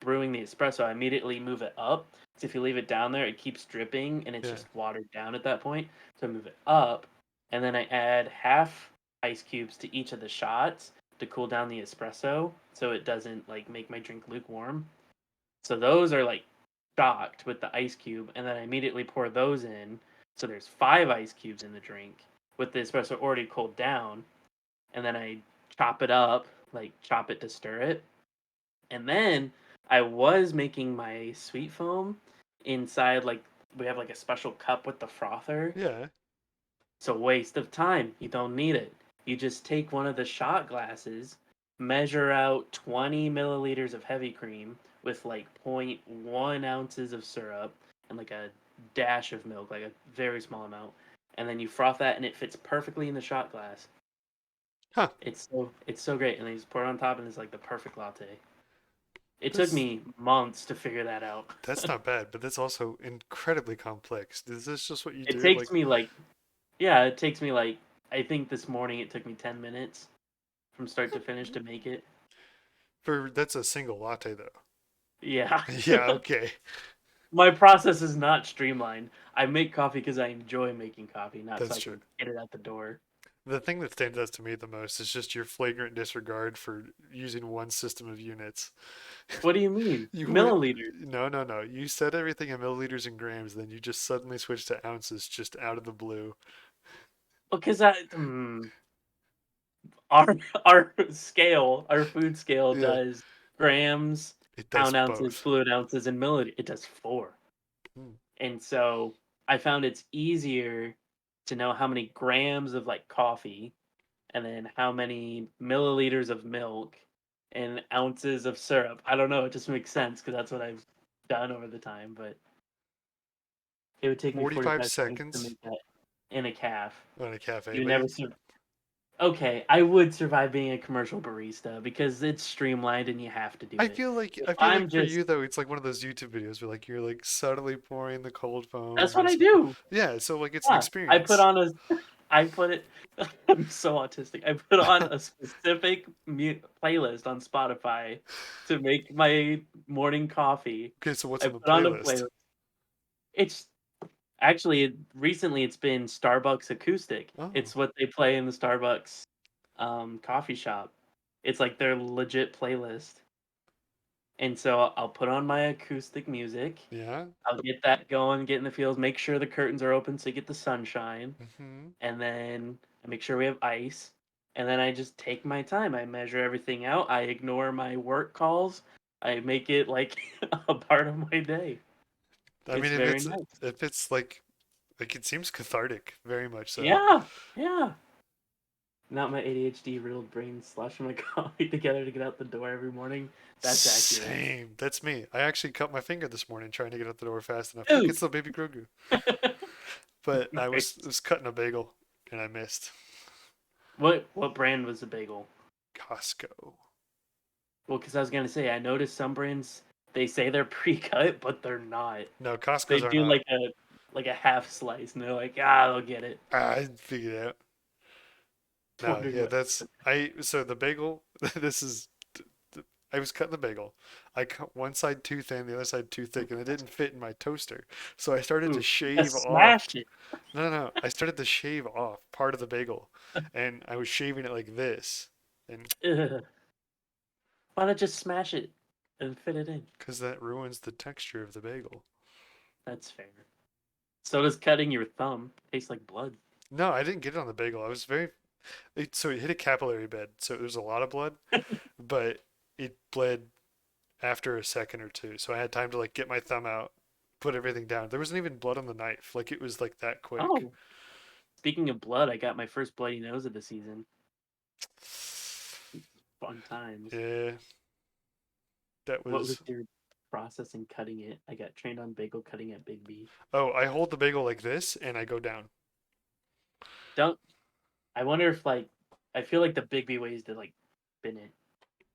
brewing the espresso, I immediately move it up. So if you leave it down there, it keeps dripping and it's Yeah. just watered down at that point. So I move it up, and then I add half ice cubes to each of the shots to cool down the espresso, so it doesn't like make my drink lukewarm. So those are like shocked with the ice cube, and then I immediately pour those in. So there's 5 ice cubes in the drink with the espresso already cooled down, and then I chop it up, like chop it to stir it. And then I was making my sweet foam inside, like we have like a special cup with the frother. Yeah. It's a waste of time. You don't need it. You just take one of the shot glasses, measure out 20 milliliters of heavy cream with like 0.1 ounces of syrup and like a dash of milk, like a very small amount. And then you froth that and it fits perfectly in the shot glass. Huh. It's so great. And then you just pour it on top and it's like the perfect latte. It took That's me months to figure that out. that's not bad, but that's also incredibly complex. Is this just what you It do? takes Like me like yeah, it takes me like I think this morning it took me 10 minutes from start to finish to make it. for that's a single latte though. Yeah. Yeah, okay. My process is not streamlined. I make coffee because I enjoy making coffee, not so That's I true. can get it out the door. The thing that stands out to me the most is just your flagrant disregard for using one system of units. What do you mean? You went, Milliliters. no, no, no. You said everything in milliliters and grams, then you just suddenly switched to ounces just out of the blue. Because our our scale, our food scale Yeah, does grams, it does pound ounces, both. fluid ounces, and milliliters. It does 4. Hmm. And so I found it's easier to know how many grams of like coffee and then how many milliliters of milk and ounces of syrup. I don't know, it just makes sense because that's what I've done over the time, but it would take me 45 45 seconds to seconds make that in a calf. on a cafe, You but never sur Okay, I would survive being a commercial barista because it's streamlined and you have to do I it. feel like If I feel I'm like for just you though, it's like one of those YouTube videos where like you're like subtly pouring the cold That's foam what and I stuff. do. Yeah, so like it's an Yeah, I put experience. on a I put it I'm so autistic. I put on a specific playlist on Spotify to make my morning coffee. Okay, so what's I on the put on a playlist? playlist. It's actually recently it's been Starbucks acoustic. Oh, It's what they play in the Starbucks coffee shop. It's like their legit playlist. And so I'll put on my acoustic music. yeah. I'll get that going, get in the fields, make sure the curtains are open so you get the sunshine. Hmm. And then I make sure we have ice. And then I just take my time. I measure everything out. I ignore my work calls. I make it like a part of my day. I It's mean, very nice. if it's like it seems cathartic, very much so. Yeah, yeah. Not my ADHD riddled brain slushing my coffee together to get out the door every morning. That's accurate. Same. That's me. I actually cut my finger this morning trying to get out the door fast enough. Look, Dude. it's the baby Grogu. But I Nice. was cutting a bagel and I missed. What brand was the bagel? Costco. Well, because I was gonna say I noticed some brands they say they're pre-cut, but they're not. No, They Costco's are do not. like a half slice, and they're like, ah, they'll get it. I figured it out. No, Wondering yeah, what. that's I. So the bagel. This is. I was cutting the bagel. I cut one side too thin, the other side too thick, and it didn't fit in my toaster. So I started to Ooh, shave just off. smash it. No, no, no. I started to shave off part of the bagel, and I was shaving it like this, and Ugh. Why not just smash it and fit it in? because that ruins the texture of the bagel. That's fair. So does cutting your thumb. Tastes like blood. No, I didn't get it on the bagel. I was very. So it hit a capillary bed, so there was a lot of blood, but it bled after a second or two. So I had time to like get my thumb out, put everything down. There wasn't even blood on the knife. Like it was like that quick. Oh, speaking of blood, I got my first bloody nose of the season. Fun times. Yeah, that What was was. your process in cutting it? I got trained on bagel cutting at Big B. Oh, I hold the bagel like this and I go down. Don't. I wonder if like I feel like the Big B ways to like spin it.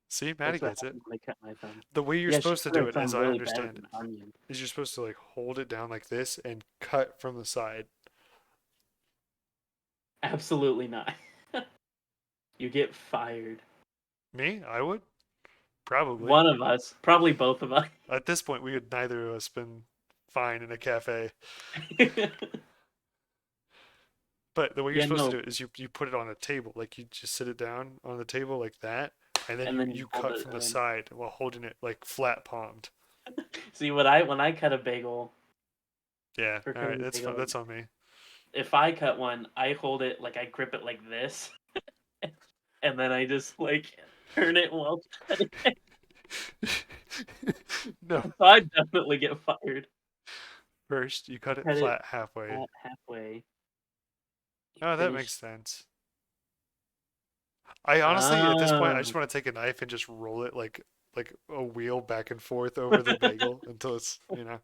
See, Maddie That's what gets it. happened when I cut my thumb. The way you're Yeah, she supposed to cut do her it, as thumb I really bad with understand an it, onion. is you're supposed to like hold it down like this and cut from the side. Absolutely not. You get fired. Me? I would? Probably. One of us, probably both of us. At this point, we would neither of us been fine in a cafe. But the way you're Yeah, supposed to do no. it is you put it on a table, like you just sit it down on the table like that, and then And then you you hold cut it from the in. side while holding it like flat palmed. See, when I cut a bagel Yeah, for all right, cutting that's fun. bagels, That's on me. if I cut one, I hold it like I grip it like this, and then I just like turn it while cutting. No, So I definitely get fired. first you cut it Cut it flat halfway. at halfway. You Oh, that makes finish. sense. I honestly, at this point, I Ah, just want to take a knife and just roll it like a wheel back and forth over the bagel until it's, you know.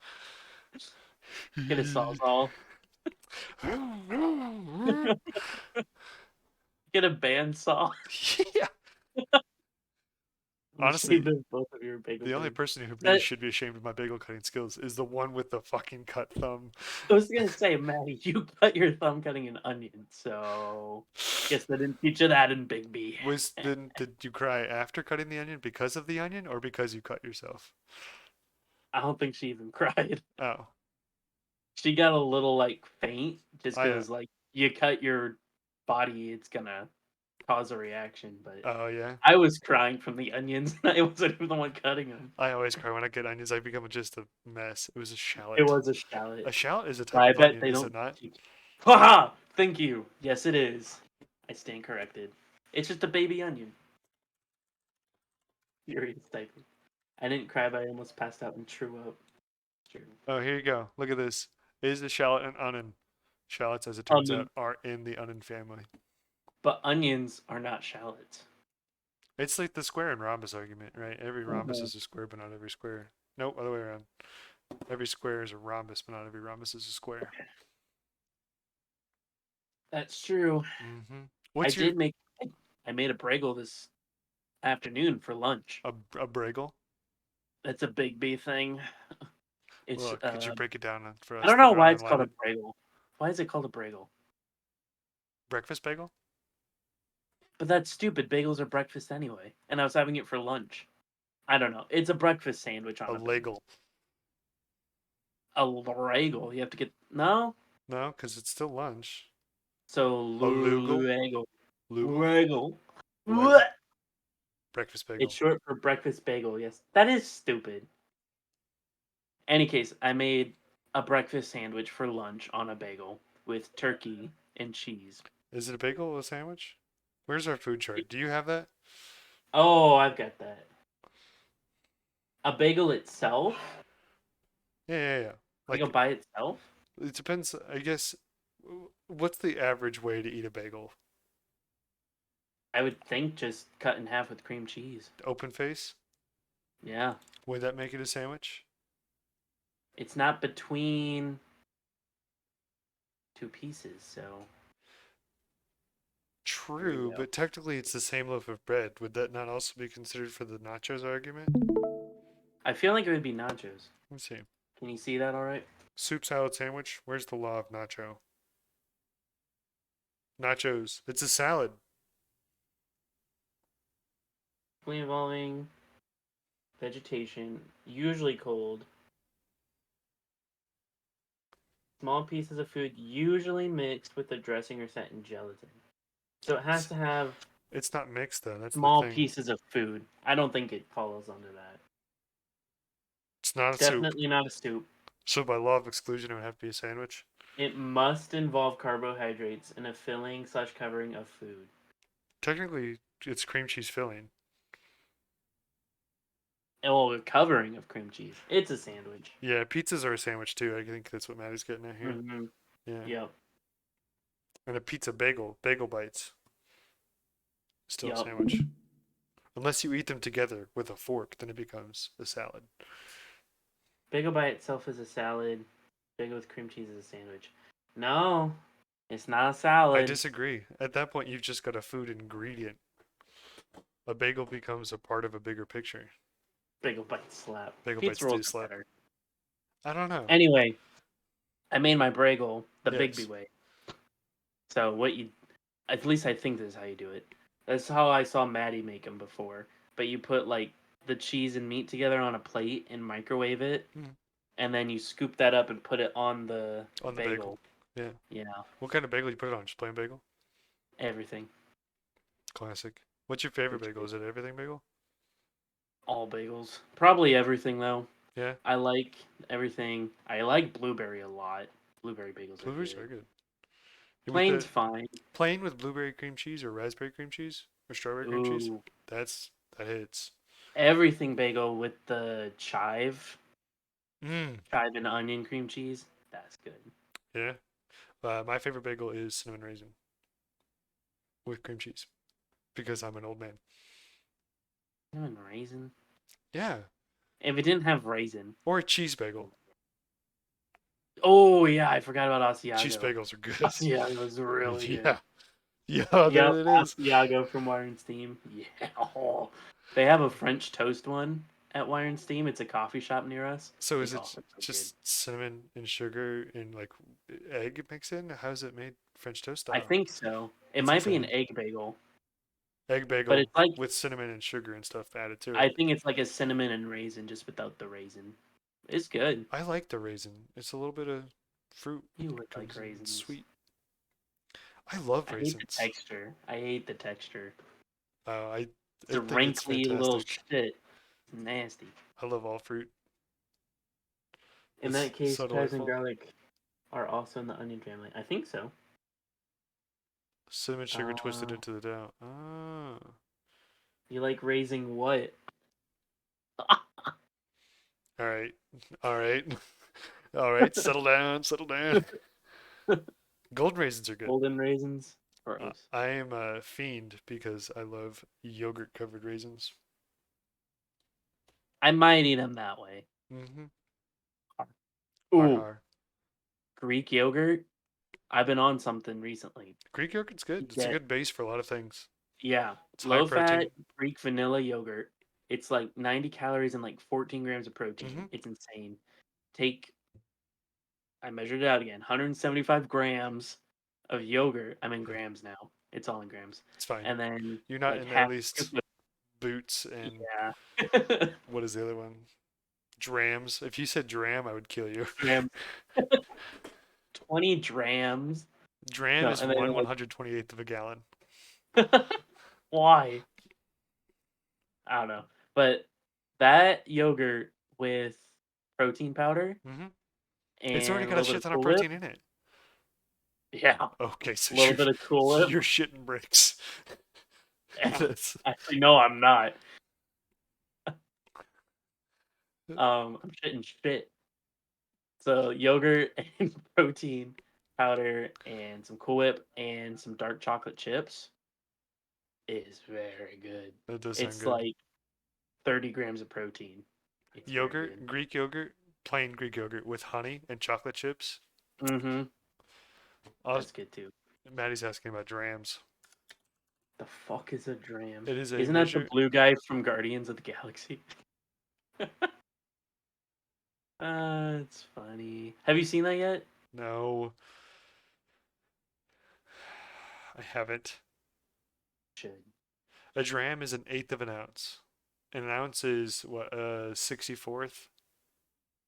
get a sawzall. Get a bandsaw. Yeah. And shave Honestly, the both of your bagel the only boards. person who really That should be ashamed of my bagel cutting skills is the one with the fucking cut thumb. I was gonna say, Maddie, you cut your thumb cutting an onion, so guess they didn't teach you that in Big B. Did you cry after cutting the onion because of the onion or because you cut yourself? I don't think she even cried. Oh, She got a little like faint just I because like you cut your body, it's gonna cause a reaction. But oh yeah. I was crying from the onions. I wasn't even the one cutting them. I always cry when I get onions. I become just a mess. It was a It shallot. was a shallot. A shallot is a But type I of bet onion, they is it don't not? teach. Haha! Thank you. Yes, it is. I stand corrected. It's just a baby onion. Furious typing. I didn't cry, but I almost passed out and threw up. True. Oh, here you go. Look at this. Is the shallot an onion? Shallots, as it turns Onion. out, are in the onion family. But onions are not shallots. It's like the square and rhombus argument, right? Every rhombus Mhm. is a square, but not every square. Nope, other way around. Every square is a rhombus, but not every rhombus is a square. That's true. Mm-hmm. I What's your did make. I made a Bragel this afternoon for lunch. a Bragel? That's a big B thing. It's Well, could you break it down for I us don't that know are why it's called a unenlightened? Bragel. Why is it called a Bragel? Breakfast bagel? But that's stupid. Bagels are breakfast anyway, and I was having it for lunch. I don't know. It's a breakfast sandwich A on a bagel. Legel? A Bragel. You have to get no. No, because it's still lunch. So A Lugel? Luego. Lugel? Bragel. Legel? Breakfast It's bagel. short for breakfast bagel. Yes, that is stupid. Any case, I made a breakfast sandwich for lunch on a bagel with turkey and cheese. Is it a bagel or a sandwich? Where's our food It- chart? Do you have that? oh, I've got that. A bagel itself, Yeah. bagel Like, by itself, it depends, I guess. What's the average way to eat a bagel? I would think just cut in half with cream cheese. Open face? Yeah, Would that make it a sandwich? it's not between two pieces, so there you True, go. but technically it's the same loaf of bread. Would that not also be considered for the nachos argument? I feel like it would be nachos. Let's see. Can you see that all right? Soup salad sandwich? Where's the law of nacho? Nachos. It's a salad. Quickly evolving vegetation, usually cold. Small pieces of food, usually mixed with a dressing or set in gelatin. So it has It's, to have it's not mixed though. That's the small thing. pieces of food. I don't think it follows under that. It's not a soup. Definitely not a soup. So by law of exclusion, it would have to be a sandwich. It must involve carbohydrates and a filling slash covering of food. Technically, it's cream cheese filling. Oh, a covering of cream cheese. It's a sandwich. Yeah, pizzas are a sandwich too. I think that's what Maddie's getting at here. Mm-hmm. Yeah. Yep. And a pizza bagel bites. Still a Yep. sandwich. Unless you eat them together with a fork, then it becomes a salad. Bagel by itself is a salad. Bagel with cream cheese is a sandwich. No, it's not a I salad. disagree. At that point, you've just got a food ingredient. A bagel becomes a part of a bigger picture. Bagel bites slap. Bagel bites Pizza do rolls are slap. better. I don't know. Anyway, I made my Bragel the Bigby Yes. way. So what you, at least I think this is how you do it. That's how I saw Maddie make them before. But you put like the cheese and meat together on a plate and microwave it, Mhm. and then you scoop that up and put it on the On the bagel. bagel. Yeah. Yeah, What kind of bagel you put it on? Just plain bagel? everything. Classic. What's your favorite It's bagel? good. Is it everything bagel? All bagels. Probably everything though. Yeah. I like everything. I like blueberry a lot. Blueberry bagels are Blueberries are good. good. You with Plain's the fine. plain with blueberry cream cheese or raspberry cream cheese or strawberry cream cheese? Ooh. That hits. Everything bagel with the Mmm. chive and onion cream cheese. That's good. Yeah. My favorite bagel is cinnamon raisin with cream cheese because I'm an old man. Cinnamon raisin. Yeah. If it didn't have raisin. Or a cheese bagel. Oh yeah, I forgot about Cheese Asiago. bagels are good. Asiago is really Yeah. good. Yeah, Yep, there it is. Asiago from Wired Steam. Yeah. Oh. They have a French toast one at Wired Steam. It's a coffee shop near us. So is It's it also so good. just cinnamon and sugar and like egg mixed in? How's it made? French toast I style. think so. It That's might be an insane. egg bagel, Egg but bagel it's like with cinnamon and sugar and stuff added to I it. think it's like a cinnamon and raisin just without the raisin. It's good. I like the raisin. It's a little bit of fruit You would like comes in. It's raisins. sweet. I love I hate the raisins. texture. I hate the texture. I It's a think it's wrinkly little fantastic. shit. It's nasty. I love all fruit. In It's that case, so chives and delightful. garlic are also in the onion family. I think so. Cinnamon sugar twisted Uh, into the dough. Ah. you like raising what? All right. All right. All right. Settle down. Settle down. Golden raisins are good. Golden raisins? Gross. I am a fiend because I love yogurt covered raisins. I might eat them that way. Mm-hmm. Har Ooh, har. Greek yogurt. I've been on something recently. Greek yogurt's You good. It's a get good base for a lot of things. Yeah, It's high low fat protein. Greek vanilla yogurt. It's like 90 calories and like 14 grams of Mm-hmm. protein. It's insane. Take I measured it out again. 175 grams of yogurt. I'm in Yeah, grams now. It's all in grams. it's fine. And then You're not like in at half a least scoop of boots and yeah. what is the other one? Drams. If you said dram, I would kill you. Grams. 20 drams. Dram No, is and then 1/128th of a gallon. like why? I don't know. But that yogurt with protein powder Mm-hmm. It's already and a got a little bit shit of ton of Cool Whip. protein in it. Yeah, a Okay, so little bit of Cool Whip. you're shitting bricks. Yeah. That's, Actually, no, I'm not. I'm shitting shit. So yogurt and protein powder and some Cool Whip and some dark chocolate chips is very good. that does sound It's good. like 30 grams of protein. It's very good. Yogurt, Greek yogurt, plain Greek yogurt with honey and chocolate chips. Mm-hmm. I was, That's good too. Maddie's asking about drams. The fuck is a dram? It is a Isn't that the measure. blue guy from Guardians of the Galaxy? It's funny. Have you seen that yet? No, I haven't. Should. A dram is an eighth of an ounce. And an ounce is what, 64th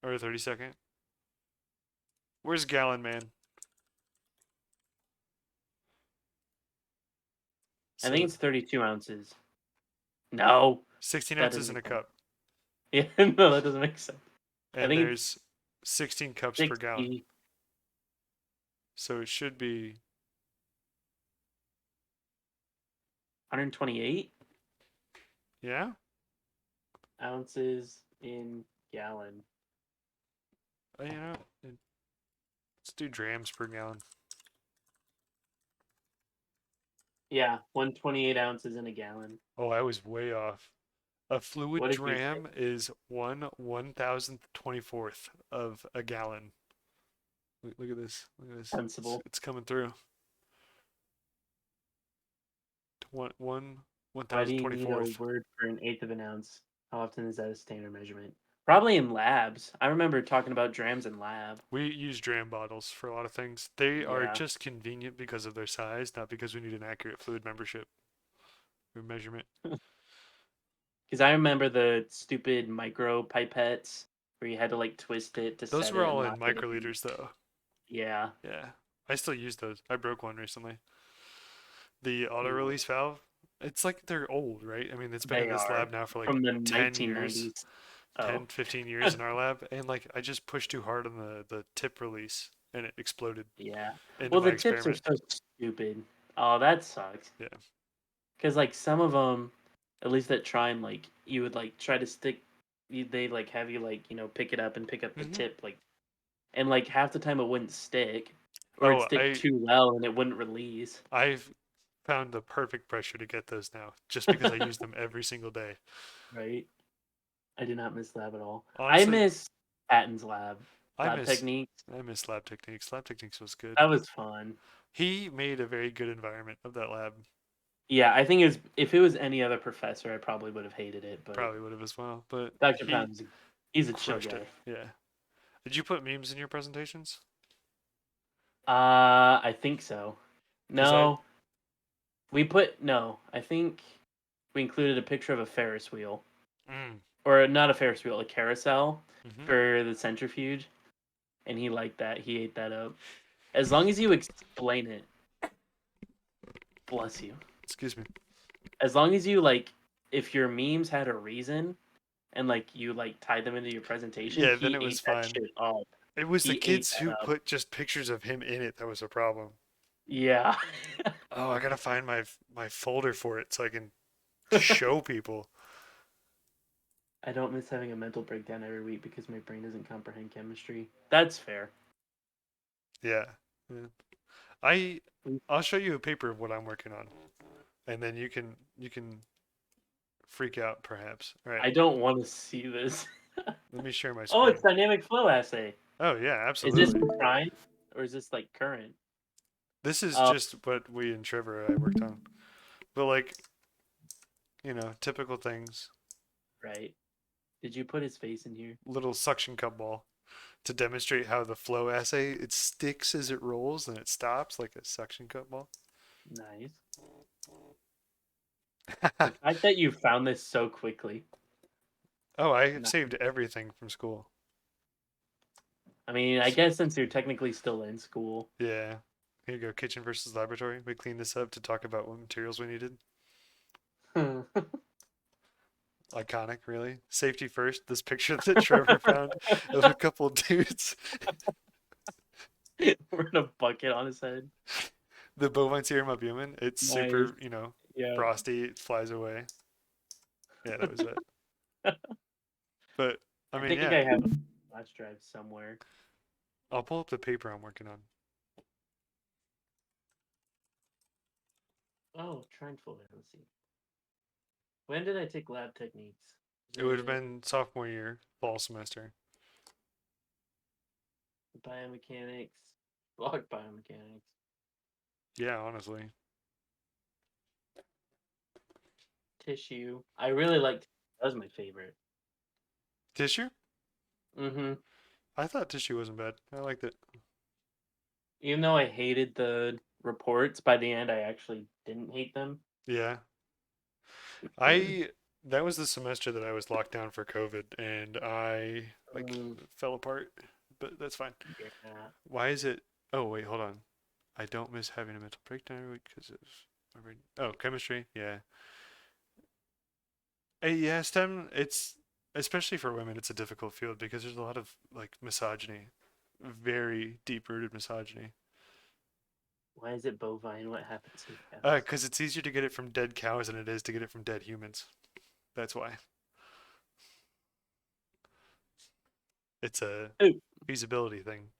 or a 32nd? Where's gallon, man? I think So it's 32 ounces. No, 16 that ounces doesn't in a make sense. cup. Yeah, no, that doesn't make sense. I And think it's there's 16 cups per gallon. 60, So it should be, 128 yeah? ounces in gallon. You know, let's do drams per gallon. Yeah, 128 ounces in a gallon. Oh, I was way off. A fluid What did you say? dram is 1/1024th of a gallon. Look at this. Look at this. Sensible. It's coming through. One Why do thousand you twenty need a fourth. word for an eighth of an ounce? How often is that a standard measurement? Probably in labs. I remember talking about drams in lab. We use dram bottles for a lot of things. They are Yeah. just convenient because of their size, not because we need an accurate fluid membership or measurement. Because I remember the stupid micro pipettes where you had to like twist it to Those set were it and all in not get it. microliters though. Yeah. Yeah. I still use those. I broke one recently. The auto Ooh, release valve, it's like they're old, right? I mean, it's been in they this are lab now for like from the 10 years, 1990s. Oh. 10, 15 years in our lab. And like, I just pushed too hard on the tip release and it exploded Yeah. into Well, my the tips are experiment. so stupid. Oh, that sucks. Yeah. Because like some of them, at least at Trine, like you would like try to stick. They like have you like pick it up and pick up the Hmm. tip like, and like half the time it wouldn't stick, or it'd Oh, stick too well and it wouldn't release. I've found the perfect pressure to get those now just because I use them every single day. Right. I do not miss lab at all. I Honestly, miss Patton's lab. I Lab miss techniques. I miss lab techniques. Lab techniques was good. That was fun. He made a very good environment of that lab. Yeah, I think if it was any other professor, I probably would have hated it. But Probably would have as well, but Dr. he Patton's he's a chill crushed it. guy. Yeah. Did you put memes in your presentations? I think so. Because I, No, we put no. I think we included a picture of a Ferris wheel, mm, or not a Ferris wheel, a carousel hmm for the centrifuge, and he liked that. He ate that up. As long as you explain it, bless you. excuse me. As long as you like, if your memes had a reason, and like you like tied them into your presentation, Yeah, then he it was ate that fine. shit up. It was the He ate kids that who up. put just pictures of him in it that was a problem. Yeah. Oh, I gotta find my folder for it so I can show people. I don't miss having a mental breakdown every week because my brain doesn't comprehend chemistry. That's fair. Yeah. Yeah. I Mm. I'll show you a paper of what I'm working on, and then you can freak out perhaps. All right. I don't want to see this. Let me share my Oh, it's screen. dynamic flow assay. Oh yeah, Is this absolutely. prime or is this like current? This is Oh, just what we in Trevor I worked on. But like, typical things. right. Did you put his face in here? Little suction cup ball to demonstrate how the flow assay it sticks as it rolls and it stops like a suction cup ball. Nice. The fact that you found this so quickly. Oh, I No. saved everything from school. I mean, I guess since you're technically still in school. Yeah. Here you go, kitchen versus laboratory. We cleaned this up to talk about what materials we needed. We're Iconic, really. Safety first. This picture that Trevor found of a couple dudes. in a bucket on his head. The bovine serum albumin. It's Nice. super, Yeah. frosty. It flies away. Yeah, that was it. But I I mean, think yeah. I have a flash drive somewhere. I'll pull up the paper I'm working on. Oh, Trine folder. Let's see. When did I take lab techniques? It would have been sophomore year, fall semester. Biomechanics. Log biomechanics. Yeah, honestly. Tissue. I really liked. That was my favorite. Tissue? Mm-hmm. I thought tissue wasn't bad. I liked it. Even though I hated the reports, by the end I actually didn't hate them. Yeah. I that was the semester that I was locked down for COVID and I like Mm, fell apart, but that's fine. yeah. Why is it? Oh, wait, hold on. I don't miss having a mental breakdown every week because oh, chemistry. Yeah. Yeah, STEM, it's especially for women, it's a difficult field because there's a lot of like misogyny, very deep-rooted misogyny. Why is it bovine? What happens to the cows? Because it's easier to get it from dead cows than it is to get it from dead humans. That's why. It's a Ooh, feasibility thing.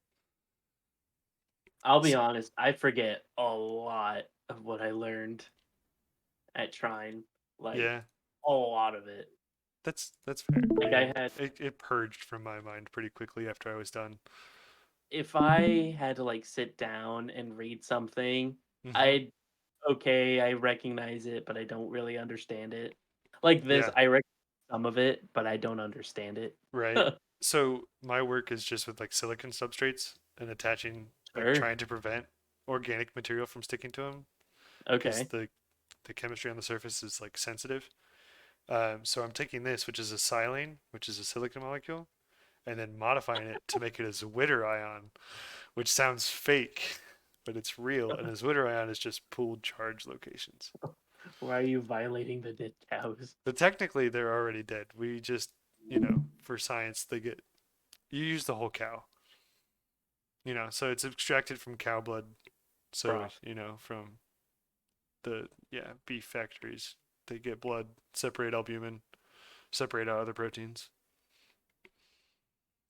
I'll be S- honest, I forget a lot of what I learned at Trine. Like Yeah, a lot of it. that's fair. Like I I mean, had it purged from my mind pretty quickly after I was done. if I had to like sit down and read something, Hmm. I okay, I recognize it, but I don't really understand it. Like this, Yeah, I recognize some of it, but I don't understand it. right. So my work is just with like silicon substrates and attaching, like Sure. trying to prevent organic material from sticking to them because Okay. the chemistry on the surface is like sensitive. So I'm taking this, which is a silane, which is a silicon molecule, and then modifying it to make it a Zwitter ion, which sounds fake, but it's real. And a Zwitter ion is just pooled charge locations. Why are you violating the dead cows? But technically, they're already dead. We just, for science, you use the whole cow. So it's extracted from cow blood. So, Broth. from the, beef factories, they get blood, separate albumin, separate out other proteins.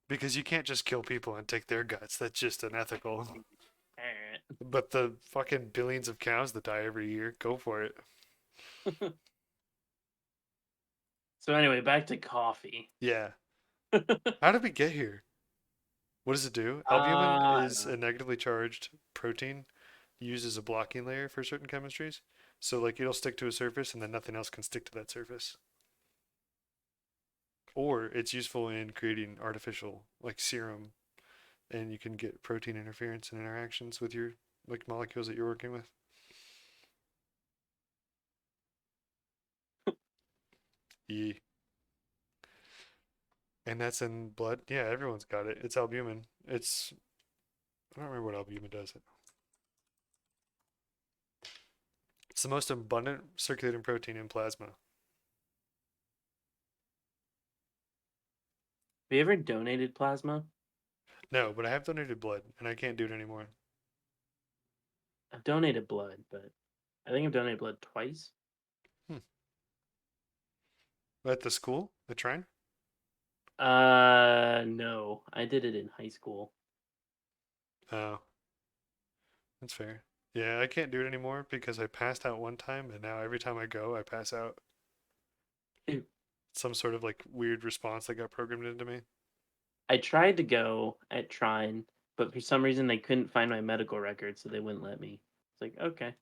Because you can't just kill people and take their guts. That's just unethical. Alright. But the fucking billions of cows that die every year, go for it. So anyway, back to coffee. Yeah. How did we get here? What does it do? Albumin I don't is know. a negatively charged protein used as a blocking layer for certain chemistries. So, like, it'll stick to a surface and then nothing else can stick to that surface. Or it's useful in creating artificial, like, serum, and you can get protein interference and interactions with your, like, molecules that you're working with. Yeah. And that's in blood. Yeah, everyone's got it. It's albumin. I don't remember what albumin does. It's the most abundant circulating protein in plasma. Have you ever donated plasma? No, but I have donated blood, and I can't do it anymore. I've donated blood, but I think I've donated blood twice. Hmm. At the school, the Trine? No. I did it in high school. Oh, that's fair. Yeah, I can't do it anymore because I passed out one time, and now every time I go, I pass out. Ew. Some sort of like weird response that got programmed into me. I tried to go at Trine, but for some reason they couldn't find my medical record, so they wouldn't let me. It's like, okay.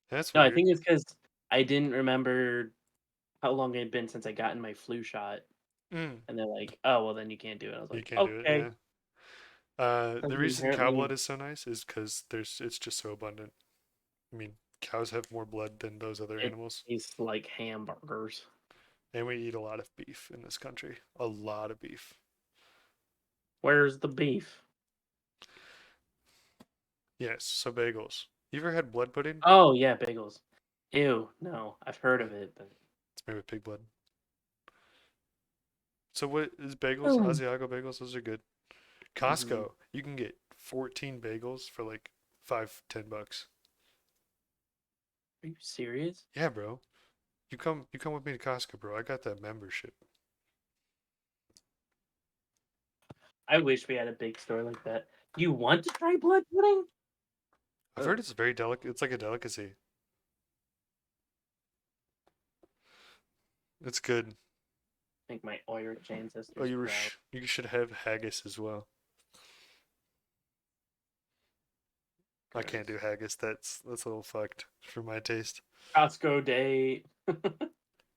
That's No, I weird. think it's because I didn't remember how long it had been since I gotten my flu shot. Mm, And they're like, oh, well, then you can't do it. I was you like, can't do it, okay. yeah. The Something reason cow apparently blood is so nice is because it's just so abundant. I mean, cows have more blood than those other it animals. tastes like hamburgers. And we eat a lot of beef in this country. A lot of beef. Where's the beef? Yes, so bagels. You ever had blood pudding? Oh, yeah, bagels. Ew, no. I've heard Yeah, of it, but. it's made with pig blood. So what is bagels? Mm. Asiago bagels, those are good. Mhm. Costco, you can get 14 bagels for like 5, $10. Are you serious? Yeah, bro. You come with me to Costco, bro. I got that membership. I wish we had a big store like that. You want to try blood pudding? I've heard Oh, it's very delicate. It's like a delicacy. It's good. make my Irish Oh, ancestors proud. you should have haggis as well. I can't do Gross. haggis. That's a little fucked for my taste. Costco day.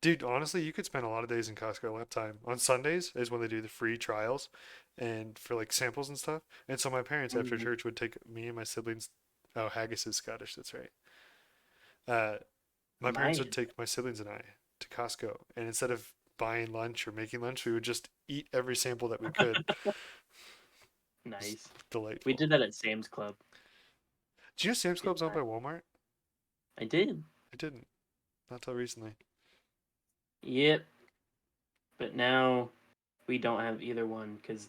Dude, honestly, you could spend a lot of days in Costco lap time. On Sundays is when they do the free trials and for like samples and stuff. And so my parents after Mhm. church would take me and my siblings. Oh, haggis is Scottish, that's right. Uh, my parents would Nice. take my siblings and I to Costco. And instead of buying lunch or making lunch, we would just eat every sample that we could. It's Nice. We delightful. did that at Sam's Club. Do you know Sam's Good Club's owned time. by Walmart? I did. I didn't. Not till recently. Yep. But now we don't have either one because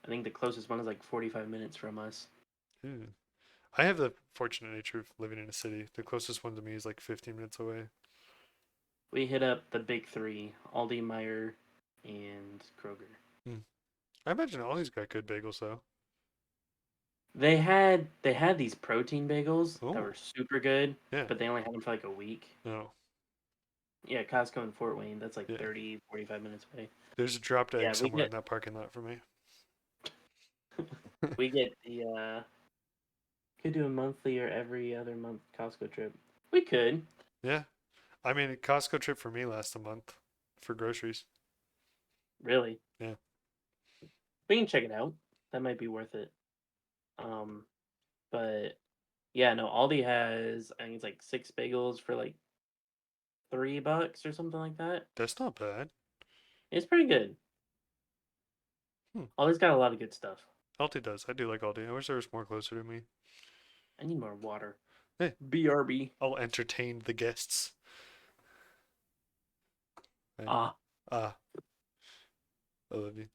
I think the closest one is like 45 minutes from us. Ooh. I have the fortunate nature of living in a city. The closest one to me is like 15 minutes away. We hit up the big three: Aldi, Meyer, and Kroger. Hmm. I imagine Ollie's got good bagels though. They had these protein bagels that were Oh, super good, yeah. but they only had them for like a week. No, Yeah, Costco in Fort Wayne, that's like yeah. 30, 45 minutes away. There's a dropped Yeah, egg somewhere in that parking lot for me. we get the could do a monthly or every other month Costco trip. We could. Yeah. I mean, a Costco trip for me last a month for groceries. Really. Yeah. We can check it out. That might be worth it. Um but yeah, no, Aldi has I think it's like 6 bagels for like $3 or something like that. That's not bad. It's pretty good. Hmm. Aldi's got a lot of good stuff. Aldi does. I do like Aldi. I wish there was more closer to me. I need more water. Hey, BRB. I'll entertain the guests. Hey. Ah, Ah, I love you.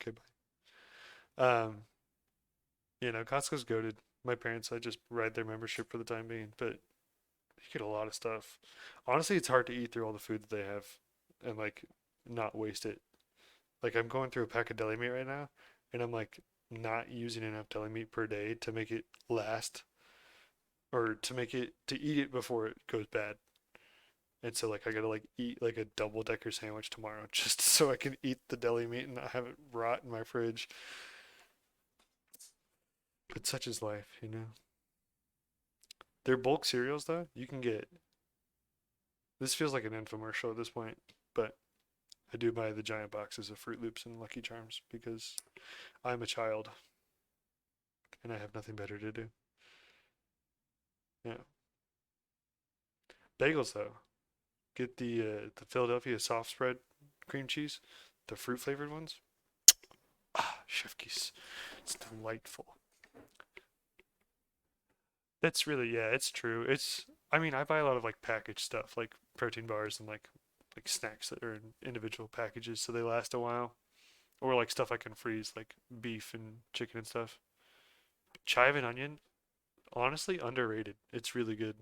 Okay, bye. Costco's goated. My parents, I just ride their membership for the time being, but you get a lot of stuff. Honestly, it's hard to eat through all the food that they have and like not waste it. Like I'm going through a pack of deli meat right now, and I'm like not using enough deli meat per day to make it last or to eat it before it goes bad. And so like I gotta like eat like a double decker sandwich tomorrow just so I can eat the deli meat and not have it rot in my fridge. But such is life. Their bulk cereals though, you can get. This feels like an infomercial at this point, but I do buy the giant boxes of Fruit Loops and Lucky Charms because I'm a child and I have nothing better to do. Yeah. Bagels though, get the Philadelphia soft spread cream cheese, the fruit flavored ones. Ah, chef kiss. It's delightful. That's really, yeah, it's true. I mean, I buy a lot of like packaged stuff, like protein bars and like snacks that are in individual packages so they last a while. Or like stuff I can freeze, like beef and chicken and stuff. Chive and onion, honestly, underrated. It's really good.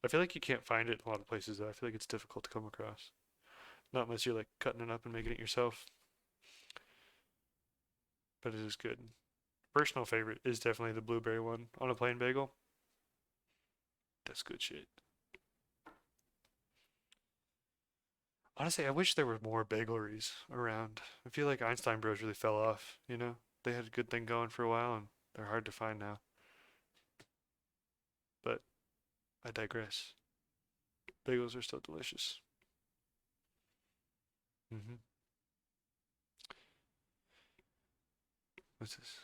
I feel like you can't find it in a lot of places though. I feel like it's difficult to come across. Not unless you're like cutting it up and making it yourself. But it is good. Personal favorite is definitely the blueberry one on a plain bagel. That's good shit. Honestly, I wish there were more bageleries around. I feel like Einstein Bros really fell off. They had a good thing going for a while and they're hard to find now. But I digress. Bagels are still delicious. hmm What's this?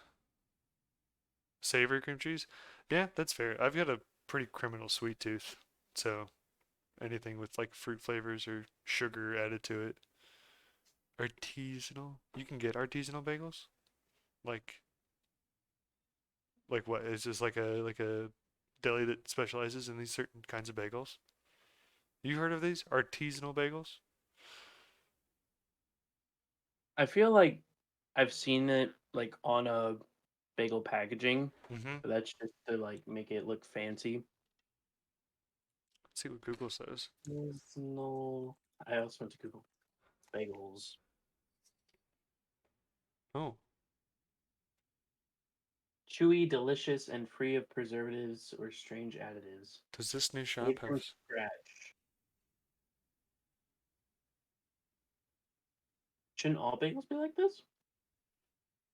Savory cream cheese? Yeah, that's fair. I've got a pretty criminal sweet tooth. So anything with like fruit flavors or sugar added to it. Artisanal? You can get artisanal bagels? Like what? Is this like a deli that specializes in these certain kinds of bagels? You heard of these artisanal bagels? I feel like I've seen it like on a bagel packaging, Mm-hmm. but that's just to like make it look fancy. Let's see what Google says. No, I also went to Google bagels. Oh, Chewy, delicious, and free of preservatives or strange additives. does this new shop Made have? from scratch. Shouldn't all bagels be like this?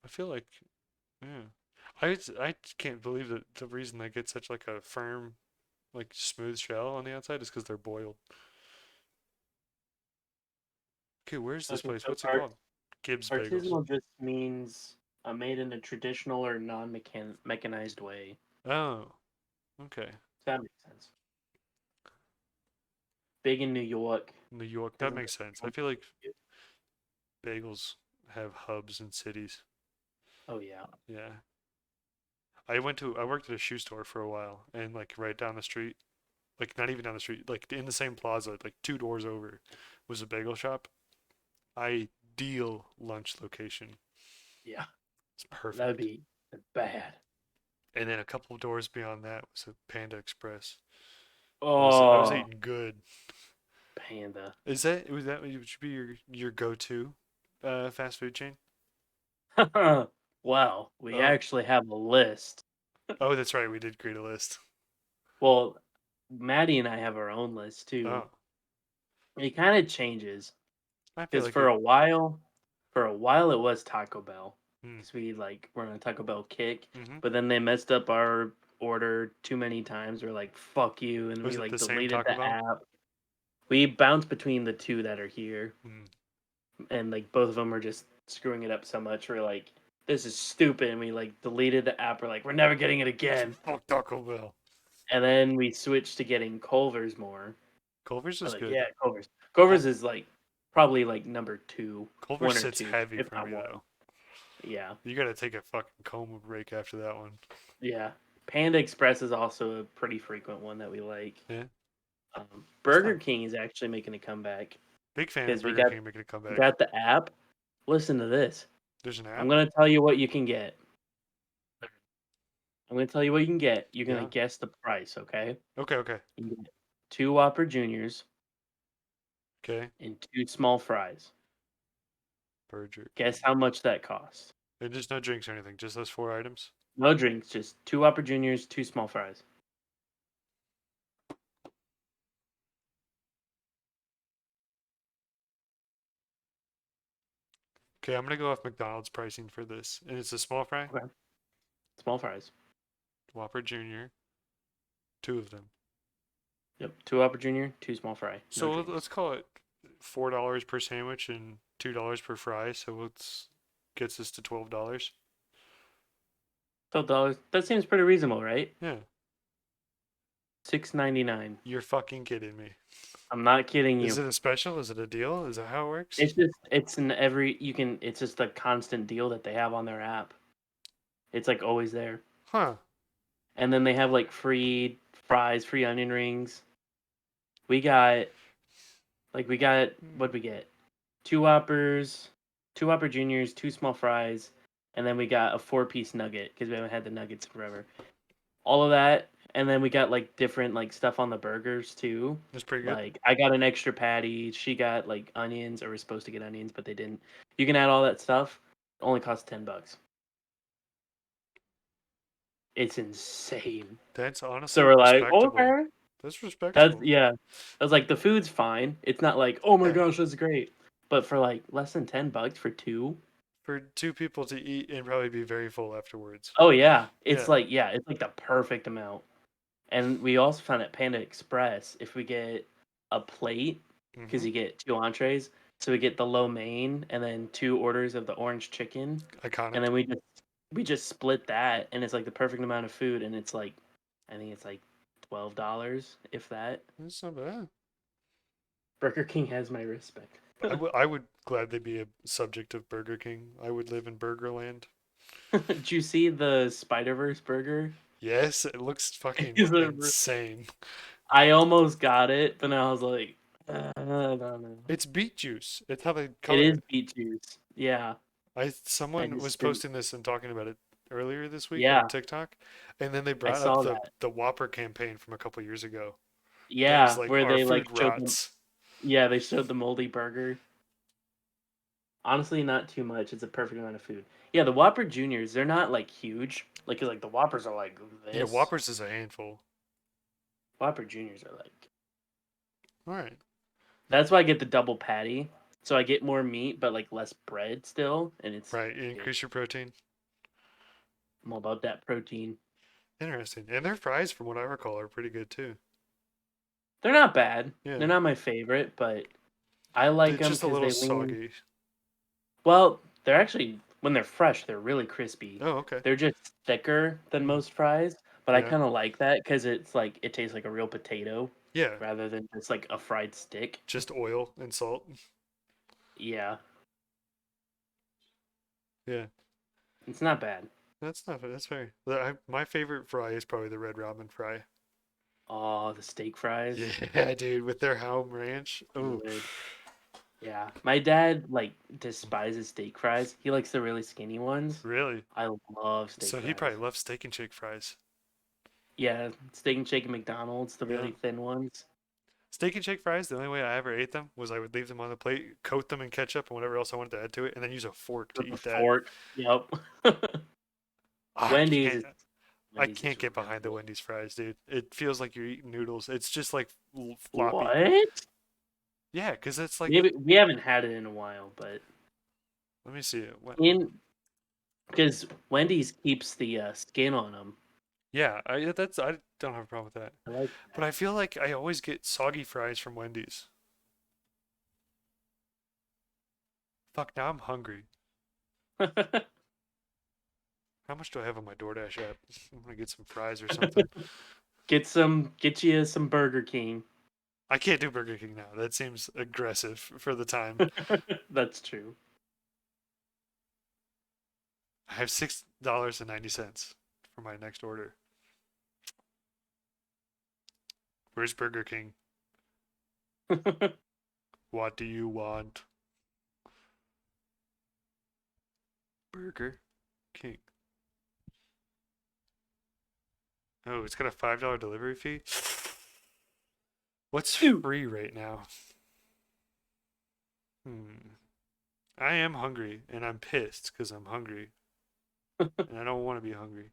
I feel like, yeah. I can't believe that the reason they get such like a firm, like smooth shell on the outside is because they're boiled. Okay, where's this Okay, place? so What's it called? Gibbs Bagels. artisanal just means made in a traditional or non-mechanized way. Oh, okay. That makes sense. Big in New York. New York. Has That a makes sense. I feel like bagels have hubs in cities. Oh yeah. Yeah. I worked at a shoe store for a while and like right down the street, like not even down the street, like in the same plaza, like two doors over was a bagel shop. Ideal lunch location. Yeah. It's That'd perfect. be bad. And then a couple of doors beyond that was a Panda Express. I was Oh, eating good. Panda. Should be your go-to fast food chain? Wow, we Oh. actually have a list. Oh, that's right. We did create a list. Well, Maddie and I have our own list too. Oh, It kind of changes I feel because like it. for a while it was Taco Bell Mm, because we like were on a Taco Bell kick, mm-hmm. but then they messed up our order too many times. We're like, "Fuck you," and we Was it like the same deleted Taco the Bell? app. We bounced between the two that are here, Mm. and like both of them are just screwing it up so much. We're like, "This is stupid," and we like deleted the app. We're like, "We're never getting it again." Fuck Taco Bell. And then we switched to getting Culver's more. Culver's I is was like, good. yeah, Culver's. Culver's is like probably like number two, Culver one or sits two, heavy if for not me one. though. Yeah, You gotta take a fucking coma break after that one. yeah. Panda Express is also a pretty frequent one that we like. Yeah, that's Burger not King is actually making a comeback big fan of because Burger King making a we comeback. got the app. Listen to this. There's an I'm app. gonna tell you what you can get. I'm gonna tell you what you can get. You're gonna Yeah. guess the price, okay? Okay. Okay. You can get two Whopper Juniors Okay. and two small fries. Burger Guess King. how much that costs. And just no drinks or anything. Just those 4 items. No drinks, just two Whopper Juniors, two small fries. Okay, I'm gonna go off McDonald's pricing for this, and it's a small fry, Okay. Small fries. Whopper Junior, two of them. Yep. Two Whopper Junior, two small fry. No So drinks. let's call it $4 per sandwich and $2 per fry. So let's gets us to $12. $12. That seems pretty reasonable, right? Yeah, $6.99. you're fucking kidding me. I'm not kidding Is you. it a special? Is it a deal? Is that how it works? It's an every you can it's just a constant deal that they have on their app. It's like always there. Huh. And then they have like free fries, free onion rings. We got what we get? Two Whoppers, two Whopper Juniors, two small fries, and then we got a 4-piece nugget because we haven't had the nuggets in forever. All of that, and then we got like different like stuff on the burgers too. That's pretty good. Like I got an extra patty. She got like onions, or was supposed to get onions, but they didn't. You can add all that stuff. It only costs $10. It's insane. That's So honestly we're like, respectable. okay. That's That's respectable. yeah. I was like, the food's fine. It's not like, oh my Yeah. gosh, that's great. But for like less than $10 for two, For two people to eat and probably be very full afterwards. oh yeah, Yeah. it's like the perfect amount. And we also found at Panda Express, if we get a plate, because Mm-hmm. you get two entrees, so we get the lo mein and then two orders of the orange chicken, and Iconic. then we just split that, and it's like the perfect amount of food, and it's like, I think it's like $12, if that. That's not bad. Burger King has my respect. I would gladly be a subject of Burger King. I would live in Burgerland. Did you see the Spider Verse burger? Yes, it looks fucking Is it insane. I almost got it, but now I was like, I don't know. It's beet juice. It's how they It color is it. beet juice. Yeah, I Someone was just didn't. posting this and talking about it earlier this week on Yeah, TikTok, and then they I brought up saw the that. the Whopper campaign from a couple years ago. That was Yeah, like where our they like food showed them. rots. Yeah, they showed the moldy burger. Honestly, not too much. It's a perfect amount of food. Yeah, the Whopper Juniors, they're not like huge. Like, 'cause, like the Whoppers are like Yeah, this. Whoppers is a handful. Whopper Juniors are like. All right. That's why I get the double patty. So I get more meat, but like less bread still, and it's Right, you good. increase your protein. I'm all about that protein. Interesting. And their fries, from what I recall, are pretty good too. They're not bad. Yeah. They're not my favorite, but I like They're them just a because little they lean. soggy. Well, they're actually when they're fresh, they're really crispy. Oh, okay. They're just thicker than Mm, most fries, but I yeah. kind of like that because it's like it tastes like a real potato Yeah. rather than just like a fried stick. Just oil and salt. Yeah, Yeah. it's not bad. That's fair. My favorite fry is probably the Red Robin fry. Oh, the steak fries. Yeah, dude, with their Helm Ranch. Oh, Good. Yeah, my dad like despises steak fries. He likes the really skinny ones. really? I love steak So he fries. probably loves Steak and Shake fries. Yeah, steak and shake at McDonald's, the Yeah. really thin ones. Steak and Shake fries, the only way I ever ate them was I would leave them on the plate, coat them in ketchup and whatever else I wanted to add to it, and then use a fork to With the eat that. fork. Yep. Ah, Wendy's is I Wendy's can't is get really behind the good. Wendy's fries, dude. It feels like you're eating noodles. It's just like floppy. What? Yeah, because it's like We haven't had it in a while, but let me see it. in because Wendy's keeps the skin on them. Yeah, I don't have a problem with that. I like But I feel like I always get soggy fries from Wendy's. Fuck, now I'm hungry. that. How much do I have on my DoorDash app? I'm gonna get some fries or something. Get you some Burger King. I can't do Burger King now. That seems aggressive for the time. That's true. I have $6.90 for my next order. Where's Burger King? What do you want? Burger King. Oh, it's got a $5 delivery fee. What's Ew. free right now? Hmm. I am hungry and I'm pissed because I'm hungry and I don't want to be hungry.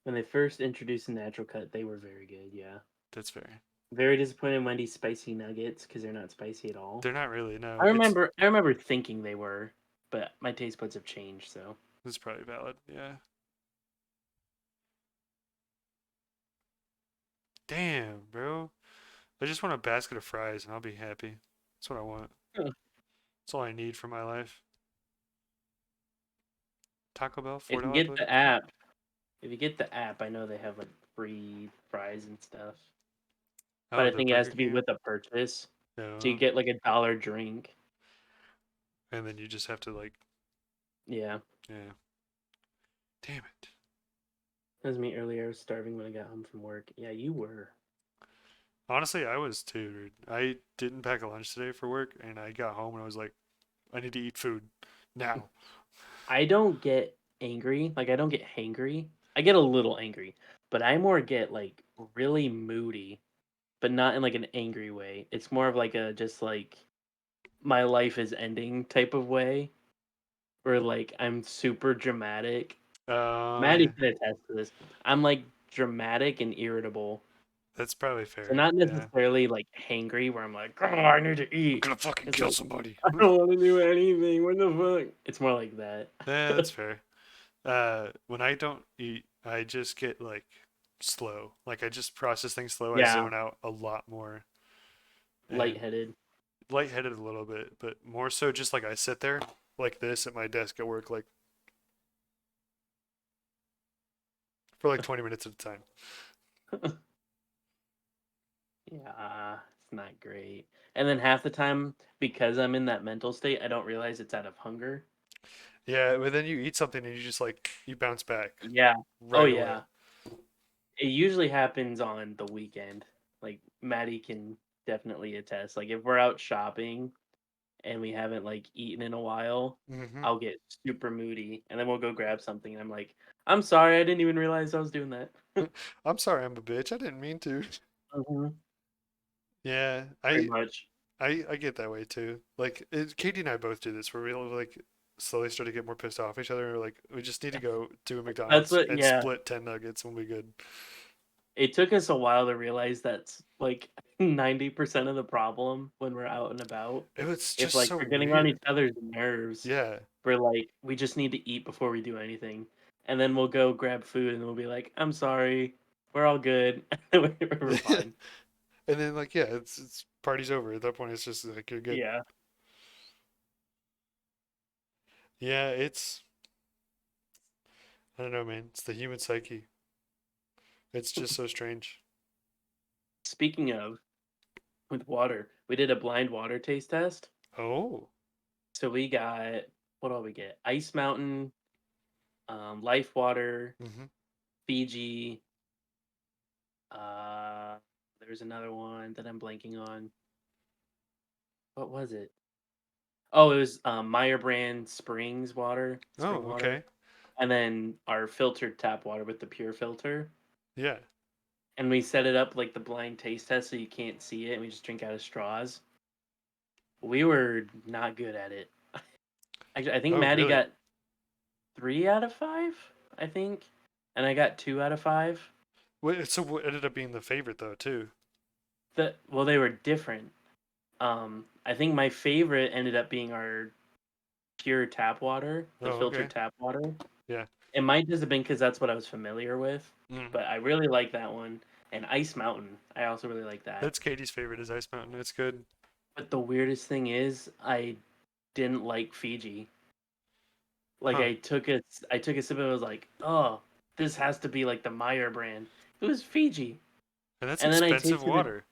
When they first introduced the natural cut, they were very good. Yeah. That's fair. Very disappointed in Wendy's spicy nuggets because they're not spicy at all. They're not really. No, I remember thinking they were, but my taste buds have changed. So it's probably valid. Yeah. Damn, bro. I just want a basket of fries and I'll be happy. That's what I want. Huh. That's all I need for my life. Taco Bell, if you $4 get delivery. the app, I know they have like free fries and stuff. But Oh, I the think it has Burger to be King app? with a purchase. So you No. get like $1 drink. And then you just have to like, Yeah. yeah. Damn it. That was me earlier. I was starving when I got home from work. Yeah, you were. Honestly, I was too, dude. I didn't pack a lunch today for work and I got home and I was like, I need to eat food now. I don't get angry. Like I don't get hangry. I get a little angry, but I more get like really moody, but not in like an angry way. It's more of like a just like my life is ending type of way, where like I'm super dramatic. Maddie Yeah. can attest to this. I'm like dramatic and irritable. That's probably So fair. not Yeah. necessarily like hangry where I'm like, oh, I need to I'm eat. gonna fucking It's kill like somebody. I don't want to do anything. What the fuck? It's more like that. Yeah, that's fair. When I don't eat, I just get like slow. Like I just process things slow. I Yeah, zone out a lot more and lightheaded. lightheaded a little bit, but more so just like I sit there like this at my desk at work like for like 20 minutes at a time. Yeah, it's not great. And then half the time, because I'm in that mental state, I don't realize it's out of hunger. Yeah, but then you eat something and you just like you bounce back Yeah. Oh right away. yeah. It usually happens on the weekend. Like Maddie can definitely attest. Like if we're out shopping and we haven't like eaten in a while, Hmm. I'll get super moody and then we'll go grab something and I'm like, I'm sorry, I didn't even realize I was doing that. I'm sorry, I'm a bitch. I didn't mean to. Mhm. Yeah, Pretty much. I get that way too. Like Katie and I both do this, where we like slowly start to get more pissed off at each other. We're like, we just need to go to a That's McDonald's what and yeah. split 10 nuggets, and we'll be good. It took us a while to realize that's like 90% of the problem when we're out and about. It was If just like so we're getting on each weird. other's nerves, Yeah, we're like, we just need to eat before we do anything. And then we'll go grab food and we'll be like, I'm sorry, we're all good. We're and fine. then like yeah, it's party's over at that point. It's just like you're good. Yeah. Yeah, it's I don't know, man. It's the human psyche. It's just so strange. Speaking of with water, we did a blind water taste test. Oh, So we got what all we get? Ice Mountain, Life Water, mm-hmm. Fiji. Uh, there's another one that I'm blanking on. What was it? Oh, it was Meyer brand Springs water, spring Oh, water, okay. and then our filtered tap water with the pure filter. Yeah. And we set it up like the blind taste test, so you can't see it, and we just drink out of straws. We were not good at it. Actually, I think Oh, Maddie really? got 3 out of 5. I think, and I got 2 out of 5. So what ended up being the favorite though, too? They were different. I think my favorite ended up being our pure tap water, the Oh, filtered okay. tap water. Yeah. It might just have been because that's what I was familiar with, Hmm. but I really like that one. And Ice Mountain, I also really like that. That's Katie's favorite is Ice Mountain. It's good. But the weirdest thing is, I didn't like Fiji. Like Huh. I took a sip and I was like, oh, this has to be like the Meyer brand. It was Fiji. And that's And then I expensive tasted it. water.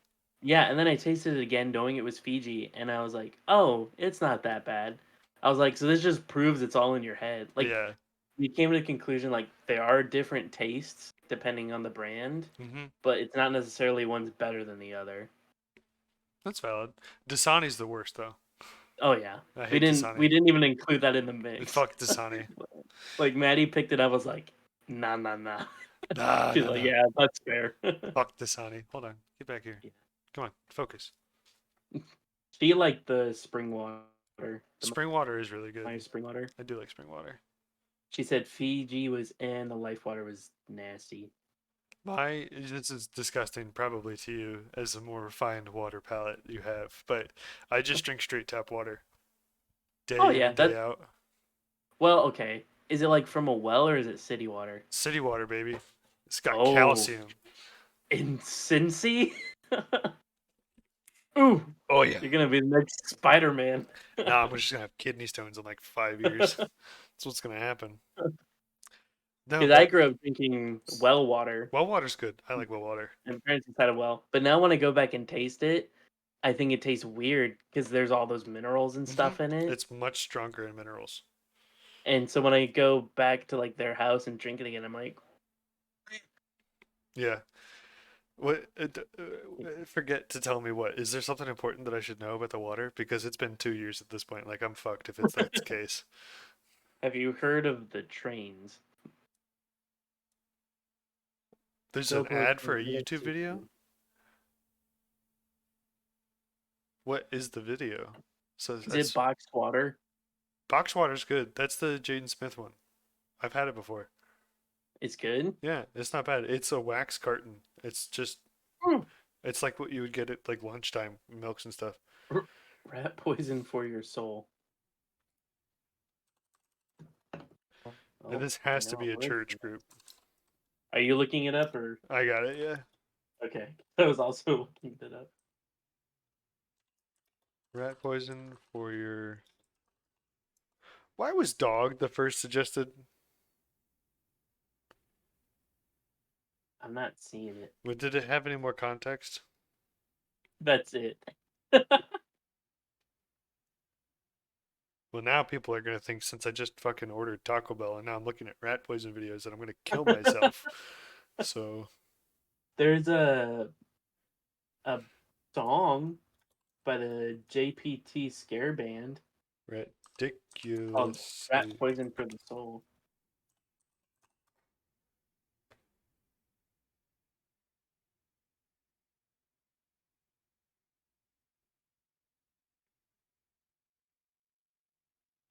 Yeah, and then I tasted it again, knowing it was Fiji, and I was like, "Oh, it's not that bad." I was like, "So this just proves it's all in your head." Like, Yeah. we came to the conclusion like there are different tastes depending on the brand, Hmm. but it's not necessarily one's better than the other. That's valid. Dasani's the worst though. Oh yeah, I we hate didn't Dasani. we didn't even include that in the mix. Fuck Dasani. Like Maddie picked it up, was like, "Nah, nah, nah." Nah, She's nah, like, nah. "Yeah, that's fair." Fuck Dasani. Hold on. Get back here. Yeah. Come on. Focus. She liked the spring water, the Spring water is really good. Meyer spring water. I do like spring water. She said Fiji was and the life water was nasty. This is disgusting probably to you as a more refined water palate you have, but I just drink straight tap water Oh day in yeah, and day that out. well, okay. Is it like from a well or is it city water? City water, baby. It's got Oh, calcium. in Cincy? Ooh, Oh yeah. you're gonna be the next Spider-Man. Nah, I'm just gonna have kidney stones in like 5 years. That's what's gonna happen. No, Because I but grew up drinking well water, well water's good. I like well water. and parents had a well. But now when I go back and taste it, I think it tastes weird because there's all those minerals and Hmm. stuff in it. It's much stronger in minerals. And so when I go back to like their house and drink it again, I'm like, Yeah. What? Forget to tell me what. Is there something important that I should know about the water? Because it's been 2 years at this point. Like I'm fucked if it's that's the case. "Have you heard of the trains?" There's an Billboard ad for for a real YouTube video. sushi. What is the video? So Is it that's boxed water? box water's good. That's the Jaden Smith one. I've had it before. It's good. Yeah, it's not bad. It's a wax carton. It's just Hmm. it's like what you would get at like lunchtime, milks and stuff. Rat poison for your soul. And Oh, this has to now be a I'm looking. church group. Are you looking it up or I got it, yeah. okay? I was also looking it up. Rat poison for your. Why was dog the first suggested? I'm not seeing it. Did it have any more context? That's it. Well, now people are gonna think since I just fucking ordered Taco Bell and now I'm looking at rat poison videos that I'm gonna kill myself. So There's a song by the JPT Scare Band called "Rat ridiculously. Poison for the Soul."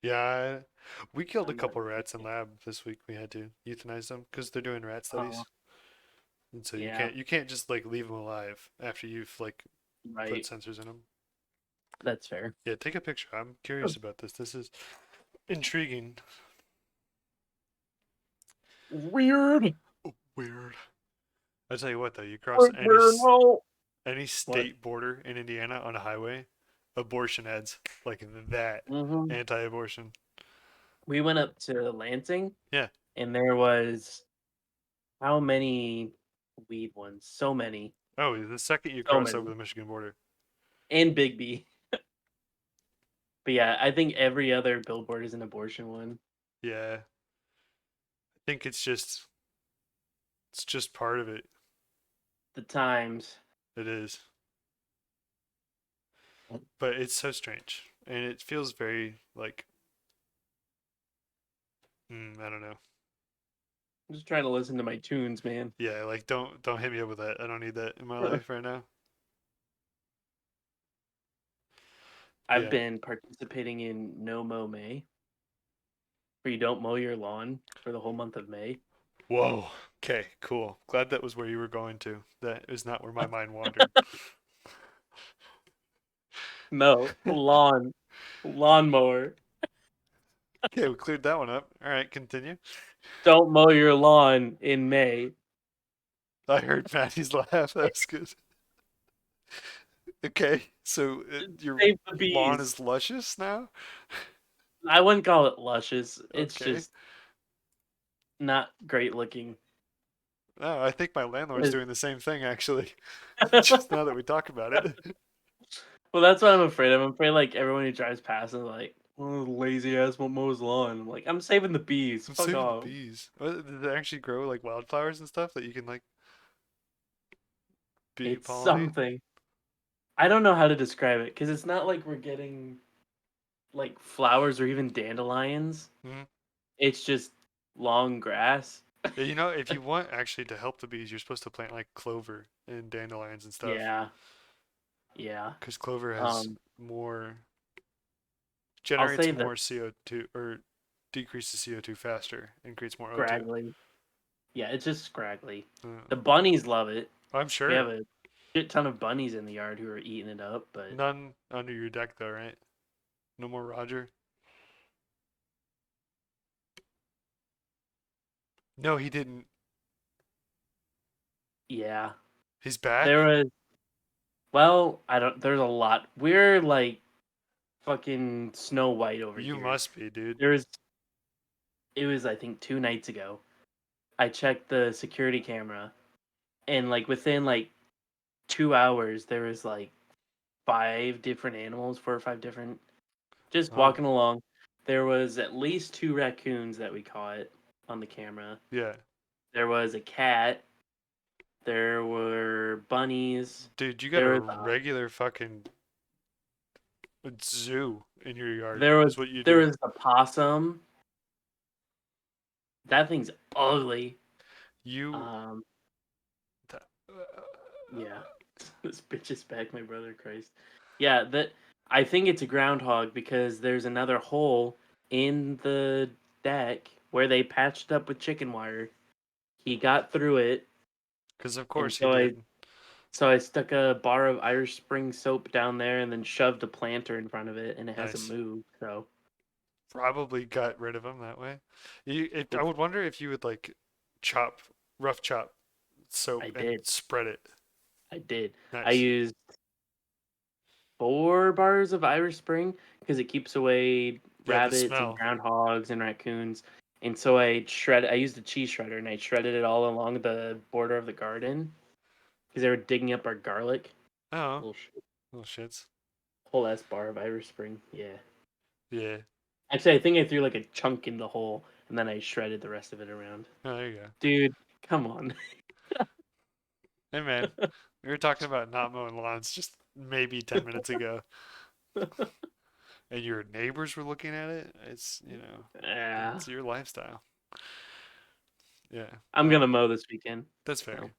Yeah, we killed a I'm not couple seeing rats in it. lab this week. We had to euthanize them because they're doing rat Oh, studies, and so you yeah, can't just like leave them alive after you've like put right. sensors in them. That's fair. Yeah, take a picture. I'm curious about this. This is intriguing. Weird. Oh, weird. I tell you what, though, you cross No. any What? state border in Indiana on a highway, abortion ads like that. Hmm. Anti-abortion. We went up to Lansing, Yeah. and there was how many weed ones? So many, Oh, the second you so cross over many, the Michigan border. and Big B. But yeah, I think every other billboard is an abortion one. Yeah. I think it's just part of it. The Times. It is. But it's so strange. And it feels very like I don't know. I'm just trying to listen to my tunes, man. Yeah, like don't hit me up with that. I don't need that in my life right now. I've Yeah. been participating in No Mow May, where you don't mow your lawn for the whole month of May. Whoa. Okay, cool. Glad that was where you were going to. That is not where my mind wandered. No, lawnmower. Okay, we cleared that one up. All right, continue. Don't mow your lawn in May. I heard Maddie's laugh. That was good. Okay, so your Save the lawn bees. is luscious now? I wouldn't call it luscious. It's Okay. just not great looking. No, I think my landlord's Is- doing the same thing actually. Just now that we talk about it. Well, that's what I'm afraid of. I'm afraid like everyone who drives past is like, oh, lazy ass won't mow his lawn. I'm like, I'm saving the bees. I'm Fuck saving the off. bees. Did they actually grow like wildflowers and stuff that you can like bee It's pollinate? something. I don't know how to describe it because it's not like we're getting like flowers or even dandelions. Hmm. It's just long grass. Yeah, you know, if you want actually to help the bees, you're supposed to plant like clover and dandelions and stuff, Yeah, yeah. because clover has Um, more I'll say generates the more CO2 or decreases CO2 faster and creates more O2. scraggly. Yeah, it's just scraggly. Uh, The bunnies love it. I'm We have sure. a shit ton of bunnies in the yard who are eating it up, but None under your deck though, right? No more Roger. No, he didn't. yeah. He's back. There was well, I don't there's a lot. We're like fucking Snow White over You here. must be, dude. There was it was I think 2 nights ago. I checked the security camera and like within like 2 hours there was like 4 or 5 different just Oh, walking along. There was at least 2 raccoons that we caught on the camera. yeah, There was a cat. There were bunnies. dude. You got a There was regular fucking zoo in your yard. there was Is what you there do. was a possum. That thing's ugly. You. Um, Th- yeah, this bitch is back, my brother. Christ. Yeah, that I think it's a groundhog because there's another hole in the deck where they patched up with chicken wire. He got through it, Because of and course he did. so I stuck a bar of Irish Spring soap down there, and then shoved a planter in front of it, and it hasn't Nice. moved. So Probably got rid of him that way. I it, would wonder if you would like chop, rough chop I soap and did. spread it. I did. I Nice. used 4 bars of Irish Spring because it keeps away Yeah, the rabbits and smell. groundhogs and raccoons. And so I used a cheese shredder and I shredded it all along the border of the garden because they were digging up our garlic. Oh, Little little shits. whole ass bar of Irish Spring. Yeah. Yeah. Actually, I think I threw like a chunk in the hole and then I shredded the rest of it around. Oh, there you go. Dude, come on. Hey man, we were talking about not mowing lawns just maybe 10 minutes ago, and your neighbors were looking at it. It's, Yeah. it's your lifestyle. Yeah. I'm gonna mow this weekend. That's So fair.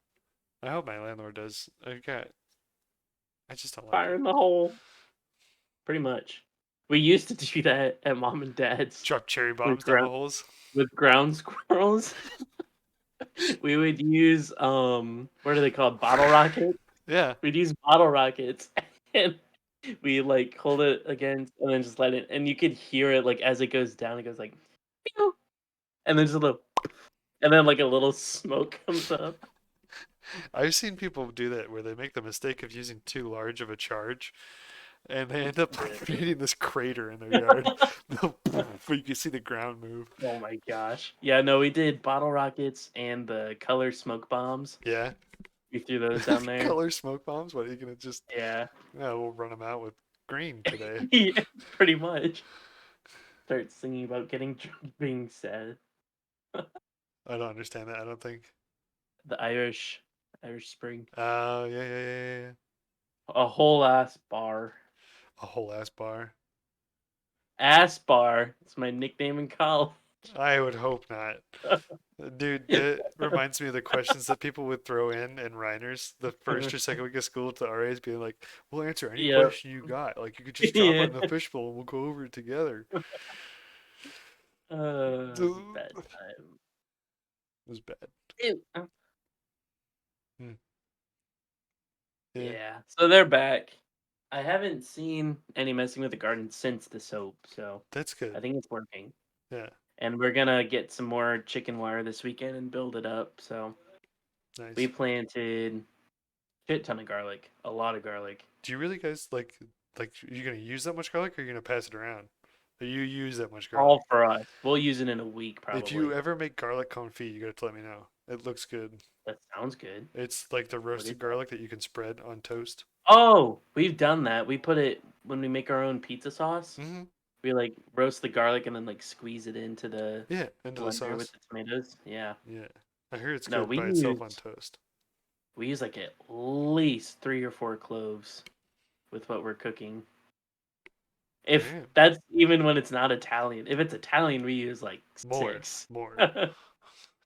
I hope my landlord does. I just don't like fire it. in the hole. Pretty much. We used to do that at mom and dad's Drop cherry with bombs down the holes. ground squirrels. We would use what are they called? Bottle rockets. Yeah. We'd use bottle rockets and we like hold it against and then just let it and you could hear it like as it goes down, it goes like pew, and then just a little and then like a little smoke comes up. I've seen people do that where they make the mistake of using too large of a charge and they end up like, creating this crater in their yard. Where you can see the ground move. Oh my gosh. Yeah, no, we did bottle rockets and the color smoke bombs. Yeah. We threw those down there. Color smoke bombs? What are you gonna just? Yeah. Yeah, we'll run them out with green today. Yeah, pretty much. Start singing about getting drunk being sad. I don't understand that. I don't think. The Irish Spring. Oh, yeah, yeah, yeah, yeah, yeah. A whole ass bar. A whole ass bar. Ass bar. It's my nickname in college. I would hope not. Dude, that reminds me of the questions that people would throw in Reiners the first or second week of school to RAs being like, we'll answer any Yep. question you got. Like, you could just drop Yeah. it in the fishbowl and we'll go over it together. It was a bad It time. was bad. Ew. Hmm. Yeah, Yeah. So they're back. I haven't seen any messing with the garden since the soap, so that's I good. think it's working. Yeah, And we're gonna get some more chicken wire this weekend and build it up. So we nice. planted shit ton of garlic, a lot of garlic. Do you really guys like, are you gonna use that much garlic or are you gonna pass it around? Or you use that much garlic? All for us. We'll use it in a week If you probably. ever make garlic confit, you gotta let me know. It looks good. That sounds good. It's like the What is roasted that? garlic that you can spread on toast. Oh, we've done that. We put it when we make our own pizza sauce. Mm-hmm. We like roast the garlic and then like squeeze it into the Yeah, into the blender with sauce. the tomatoes. Yeah. Yeah. I hear it's No, good we by itself on use toast. we use like at least 3 or 4 cloves with what we're cooking. If Damn. that's even when it's not Italian. If it's Italian, we use like More. 6. More.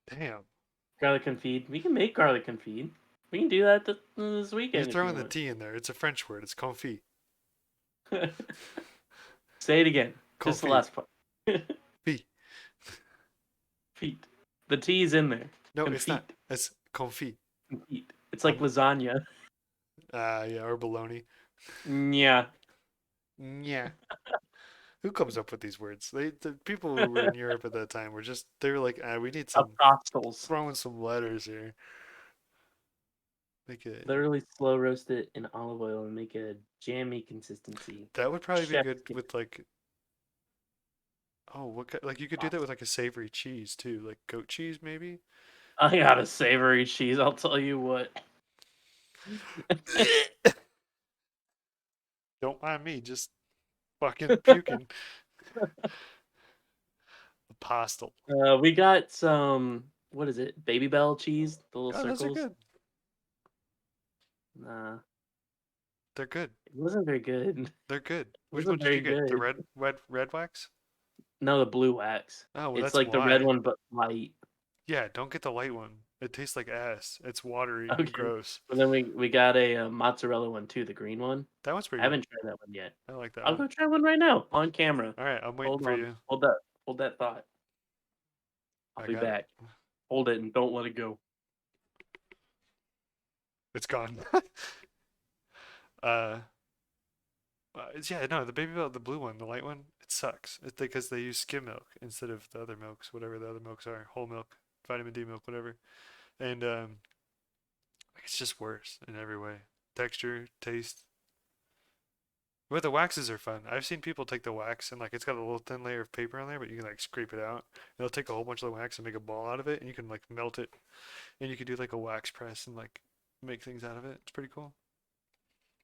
Damn. Garlic confit. We can make garlic confit. We can do that this You're weekend if you throwing the want. T in there. It's a French word. It's confit. Say it again. Just the Confit. last part. Fee. Feet. The T's in there. No, it's Confit. not. It's confit. Confit. It's like I'm lasagna. yeah, or bologna. Yeah. Yeah. Who comes up with these words? The people who were in Europe at that time were just they were like, we need some Apostles. throwing some letters here. Make it Literally slow roast it in olive oil and make a jammy consistency. that would probably be Chef's good kiss. with like like you could do that with like a savory cheese too, like goat cheese maybe. I got a savory cheese, I'll tell you what. Don't mind me, just fucking puking. Apostle. We got some, what is it? Baby Bell cheese, the little Oh, those are circles. good. Nah, They're good. it wasn't very good. It They're good. Which one wasn't did very you get? The good. red wax? No, the blue wax. Oh, well, It's that's like the red why. one, but light. Yeah, don't get the light one. It tastes like ass. It's watery and Okay. gross. But then we got a mozzarella one too, the green one. That one's I pretty good. haven't tried that one yet. I like that I'll one. go try one right now on camera. All right, I'm waiting Hold for on. you. Hold that thought. I'll I be got it. back. Hold it and don't let it go. It's gone. uh, yeah, no, the baby belt, the blue one, the light one, it sucks. It's because they use skim milk instead of the other milks, whatever the other milks are, whole milk, vitamin D milk, whatever. And it's just worse in every way. Texture, taste. But the waxes are fun. I've seen people take the wax and like it's got a little thin layer of paper on there, but you can like scrape it out. They'll take a whole bunch of the wax and make a ball out of it, and you can like melt it, and you can do like a wax press and like make things out of it. It's pretty cool.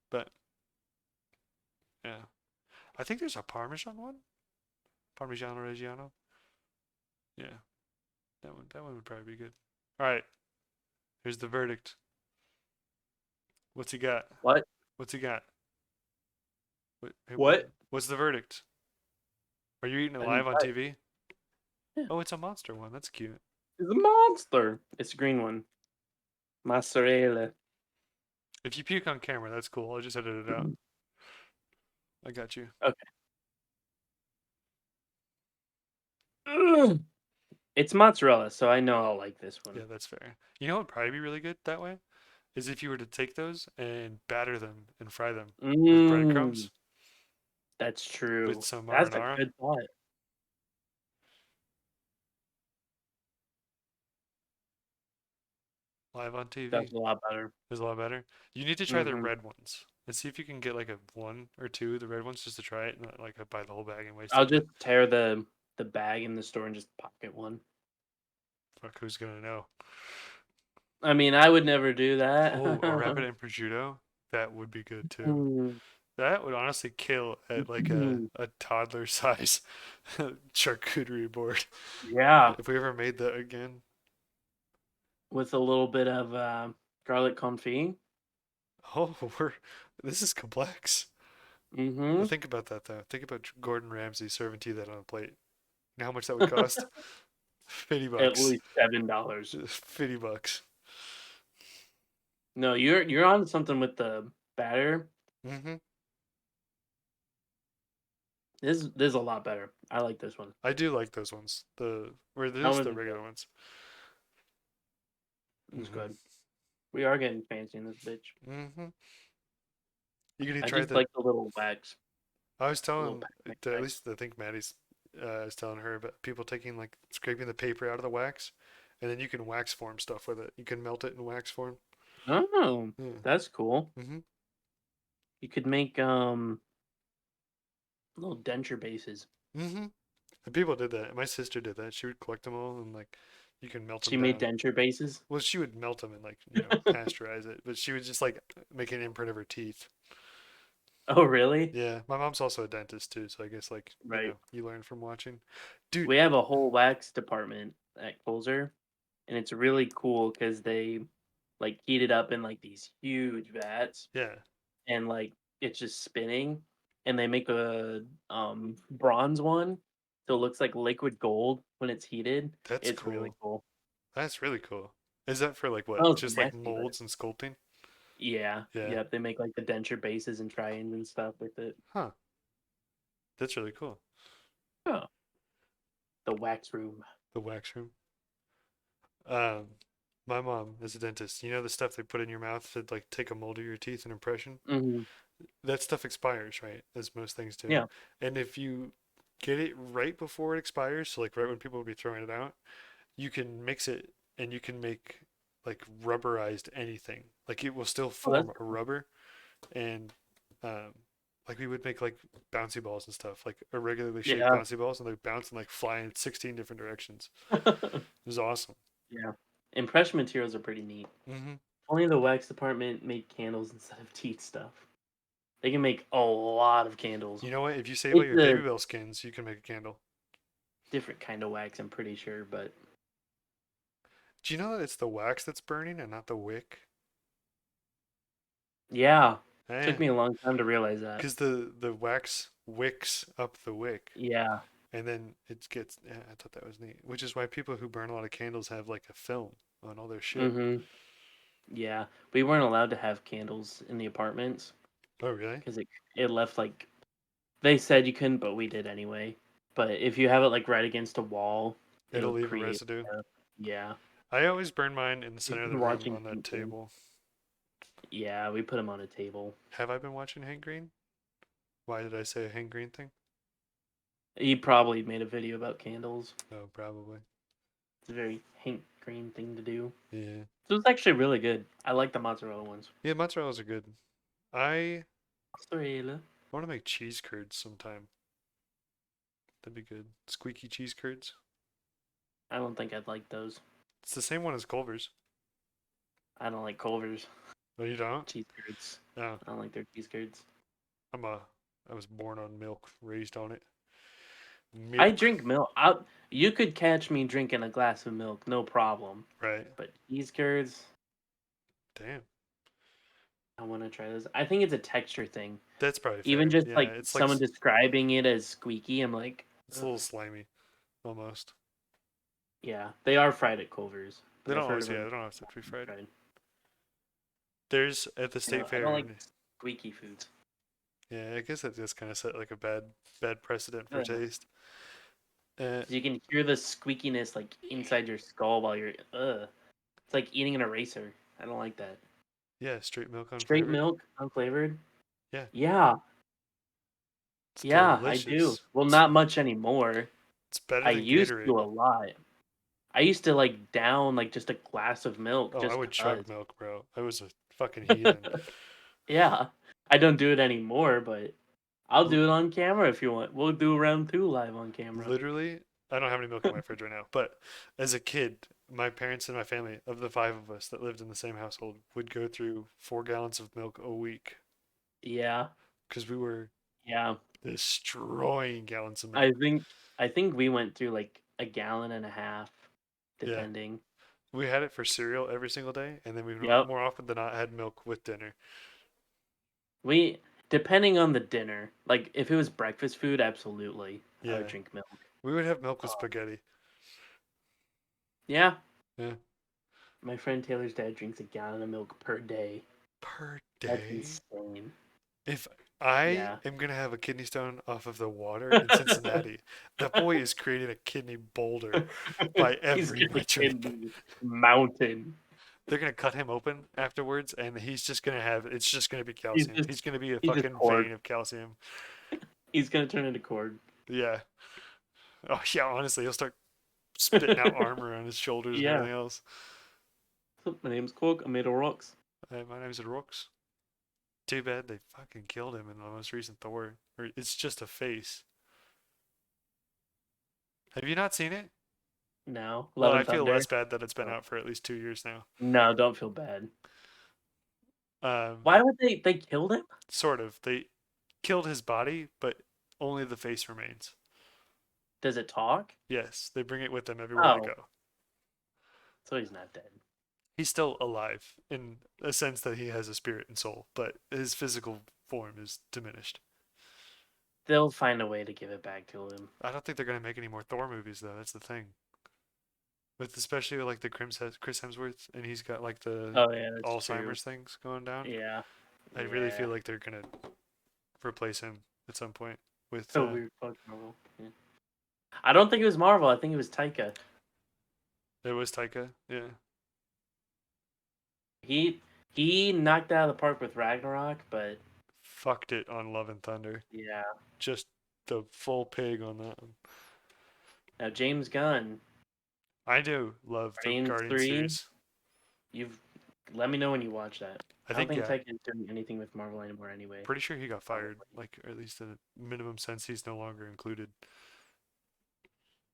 But yeah, I think there's a Parmesan one, Parmigiano Reggiano. Yeah, that one would probably be good. All right, here's the verdict. What's he got? What? What's he got? Hey, What? what's the verdict? Are you eating it I live didn't on try it. TV? Yeah. Oh, it's a monster one. That's cute. It's a monster. It's a green one. Mozzarella. If you puke on camera, that's cool. I'll just edit it out. I got you. Okay. Ugh. It's mozzarella, so I know I'll like this Yeah, one. that's fair. You know what would probably be really good that way? Is if you were to take those and batter them and fry them with Mmm, breadcrumbs that's with true. some That's a marinara good thought. live on TV. That's a lot better. Is a lot better. You need to try the Hmm. red ones and see if you can get like a one or two of the red ones just to try it, and not like buy the whole bag and waste I'll it. But just tear the bag in the store and just pocket one. fuck, who's gonna know? I mean, I would never do that. Oh, a rabbit and prosciutto? That would be good too. Mm, That would honestly kill at like a, mm. a toddler size charcuterie board. Yeah, If we ever made that again. with a little bit of garlic confit. Oh, this is complex. Well, Mm-hmm. think about that though. Think about Gordon Ramsay serving to you that on a plate. You know how much that would cost? 50 At bucks. least $7. 50 bucks. No, you're on something with the batter. Mm-hmm. This is a lot better. I like this one. I do like those ones. Or That there's one's the good. regular ones. It's Mm-hmm. good. We are getting fancy in this bitch. Mm-hmm. You gonna I try just the like the little wax. I was The little telling, pack at wax. least I think Maddie's, I was telling her about people taking like scraping the paper out of the wax, and then you can wax form stuff with it. You can melt it in wax form. Oh, Yeah. that's cool. Mm-hmm. You could make little denture bases. Mm-hmm. And people did that. My sister did that. She would collect them all and like You can melt them She made down. denture bases. Well, she would melt them and like pasteurize it, but she would just like make an imprint of her teeth. Oh, really? Yeah, my mom's also a dentist too, so I guess like Right. you learn from watching. Dude, We have a whole wax department at Colzer, and it's really cool because they like heat it up in like these huge vats, yeah, and like it's just spinning, and they make a bronze one, so it looks like liquid gold when it's heated. that's It's really cool. cool. That's really cool. Is that for like what? Smells Just like nasty, but molds and sculpting? yeah, Yeah. yep. They make like the denture bases and try-ins and stuff with it. Huh. That's really cool. Oh, the wax room. The wax room. Um, my mom is a dentist. You know the stuff they put in your mouth to like take a mold of your teeth and impression? Hmm. That stuff expires, right? As most things do. Yeah. And if you get it right before it expires, so like right when people will be throwing it out, you can mix it and you can make like rubberized anything. Like it will still Oh, that's form a rubber and um like we would make like bouncy balls and stuff, like irregularly shaped yeah. bouncy balls and they bounce and like fly in 16 different directions. Yeah. It was awesome. Impression materials are pretty neat. Hmm. Only the wax department made candles instead of teeth stuff. They can make a lot of candles. You know what? If you save all It's your a Babybel skins, you can make a candle. different kind of wax, I'm pretty sure, but Do you know that it's the wax that's burning and not the wick? yeah, took Eh, me a long time to realize that. because the wax wicks up the wick, Yeah. and then it gets. Yeah, I thought that was neat. Which is why people who burn a lot of candles have like a film on all their shit. Mhm. Yeah. We weren't allowed to have candles in the apartments Oh, really? because it left like they said you couldn't, but we did anyway. But if you have it like right against a wall, It'll it'll leave a create residue. yeah. I always burn mine in the center of the Even room watching on that TV. table. Yeah, we put them on a table. Have I been watching Hank Green? Why did I say a Hank Green thing? He probably made a video about candles. Oh, probably. It's a very Hank Green thing to do. Yeah. So it's actually really good. I like the mozzarella ones. Yeah, mozzarellas are good. I Mozzarella. want to make cheese curds sometime. That'd be good. Squeaky cheese curds. I don't think I'd like those. It's the same one as Culver's. I don't like Culver's No, you don't? cheese curds. No. I don't like their cheese curds. I'm a I was born on milk, raised on it. I Milk, drink milk. You could catch me drinking a glass of milk, no problem. right? But cheese curds, Damn. I want to try those. I think it's a texture thing. That's probably Even fair. just Yeah, like it's like someone describing it as squeaky, I'm like, it's a ugh. little slimy, almost. Yeah, they are fried at Culver's, They but I've don't heard always, of yeah, them. they don't have to be fried. Fried. There's at the You know, state I don't fair, like squeaky foods. yeah, I guess that just kind of set like a bad precedent for Ugh. taste. Uh, 'Cause you can hear the squeakiness like inside your skull while you're It's like eating an eraser. I don't like that. yeah, straight milk Straight unflavored. milk, unflavored. Yeah, Yeah, it's yeah, I do. delicious. Well, not much anymore. It's better I than used Gatorade. to a lot. I used to like down like just a glass of milk Oh, I just would chug cause. milk, bro. I was a fucking heathen. Yeah, I don't do it anymore, but I'll do it on camera if you want. We'll do round two live on camera. Literally, I don't have any milk in my fridge right now, but as a kid, my parents and my family, of the five of us that lived in the same household, would go through 4 gallons of milk a week Yeah, because we were yeah. destroying gallons of milk. I think I think we went through like a gallon and a half, Yeah, depending. we had it for cereal every single day, and then we Yep. more often than not had milk with dinner. We depending on the dinner. Like if it was breakfast food, absolutely. I would Yeah, drink milk. we would have milk with Uh, spaghetti. yeah. Yeah, My friend Taylor's dad drinks a gallon of milk per day. per That's day. insane. If I Yeah. am gonna have a kidney stone off of the water in Cincinnati, that boy is creating a kidney boulder by He's every got a metric. kidney mountain. They're gonna cut him open afterwards, and he's just gonna have it's just gonna be He's calcium. just He's gonna be a he's just fucking cord. vein of calcium. He's gonna turn into cord. Yeah. Oh yeah. Honestly, he'll start spitting out armor on his shoulders and Yeah. everything else. So, my name's Cork. I'm made of rocks. My name's Rooks. Too bad they fucking killed him in the most recent Thor. Or it's just a face. Have you not seen it? No, Well, Love I and feel Thunder. less bad that it's been Oh. out for at least 2 years now. No, don't feel bad. Um, Why would they killed him? sort of. They killed his body, but only the face remains. Does it talk? Yes, they bring it with them everywhere they Oh, go. so he's not dead. He's still alive in a sense that he has a spirit and soul, but his physical form is diminished. They'll find a way to give it back to him. I don't think they're gonna make any more Thor movies though. That's the thing. With especially with, like the Chris Hemsworth, and he's got like the Oh yeah, that's true. Alzheimer's things going down. Yeah, I really yeah. feel like they're gonna replace him at some point with. So weird. Fuck Marvel. Yeah. I don't think it was Marvel. I think it was Taika. It was Taika. Yeah. He knocked it out of the park with Ragnarok, but Fucked it on Love and Thunder. yeah. Just the full pig on that one. Now James Gunn, I do love the Guardians Guardian 3. series. You've let me know when you watch that. I I don't think think yeah. Taika's doing anything with Marvel anymore anyway. Pretty sure he got fired. Probably. Like, or at least in a minimum sense, he's no longer included.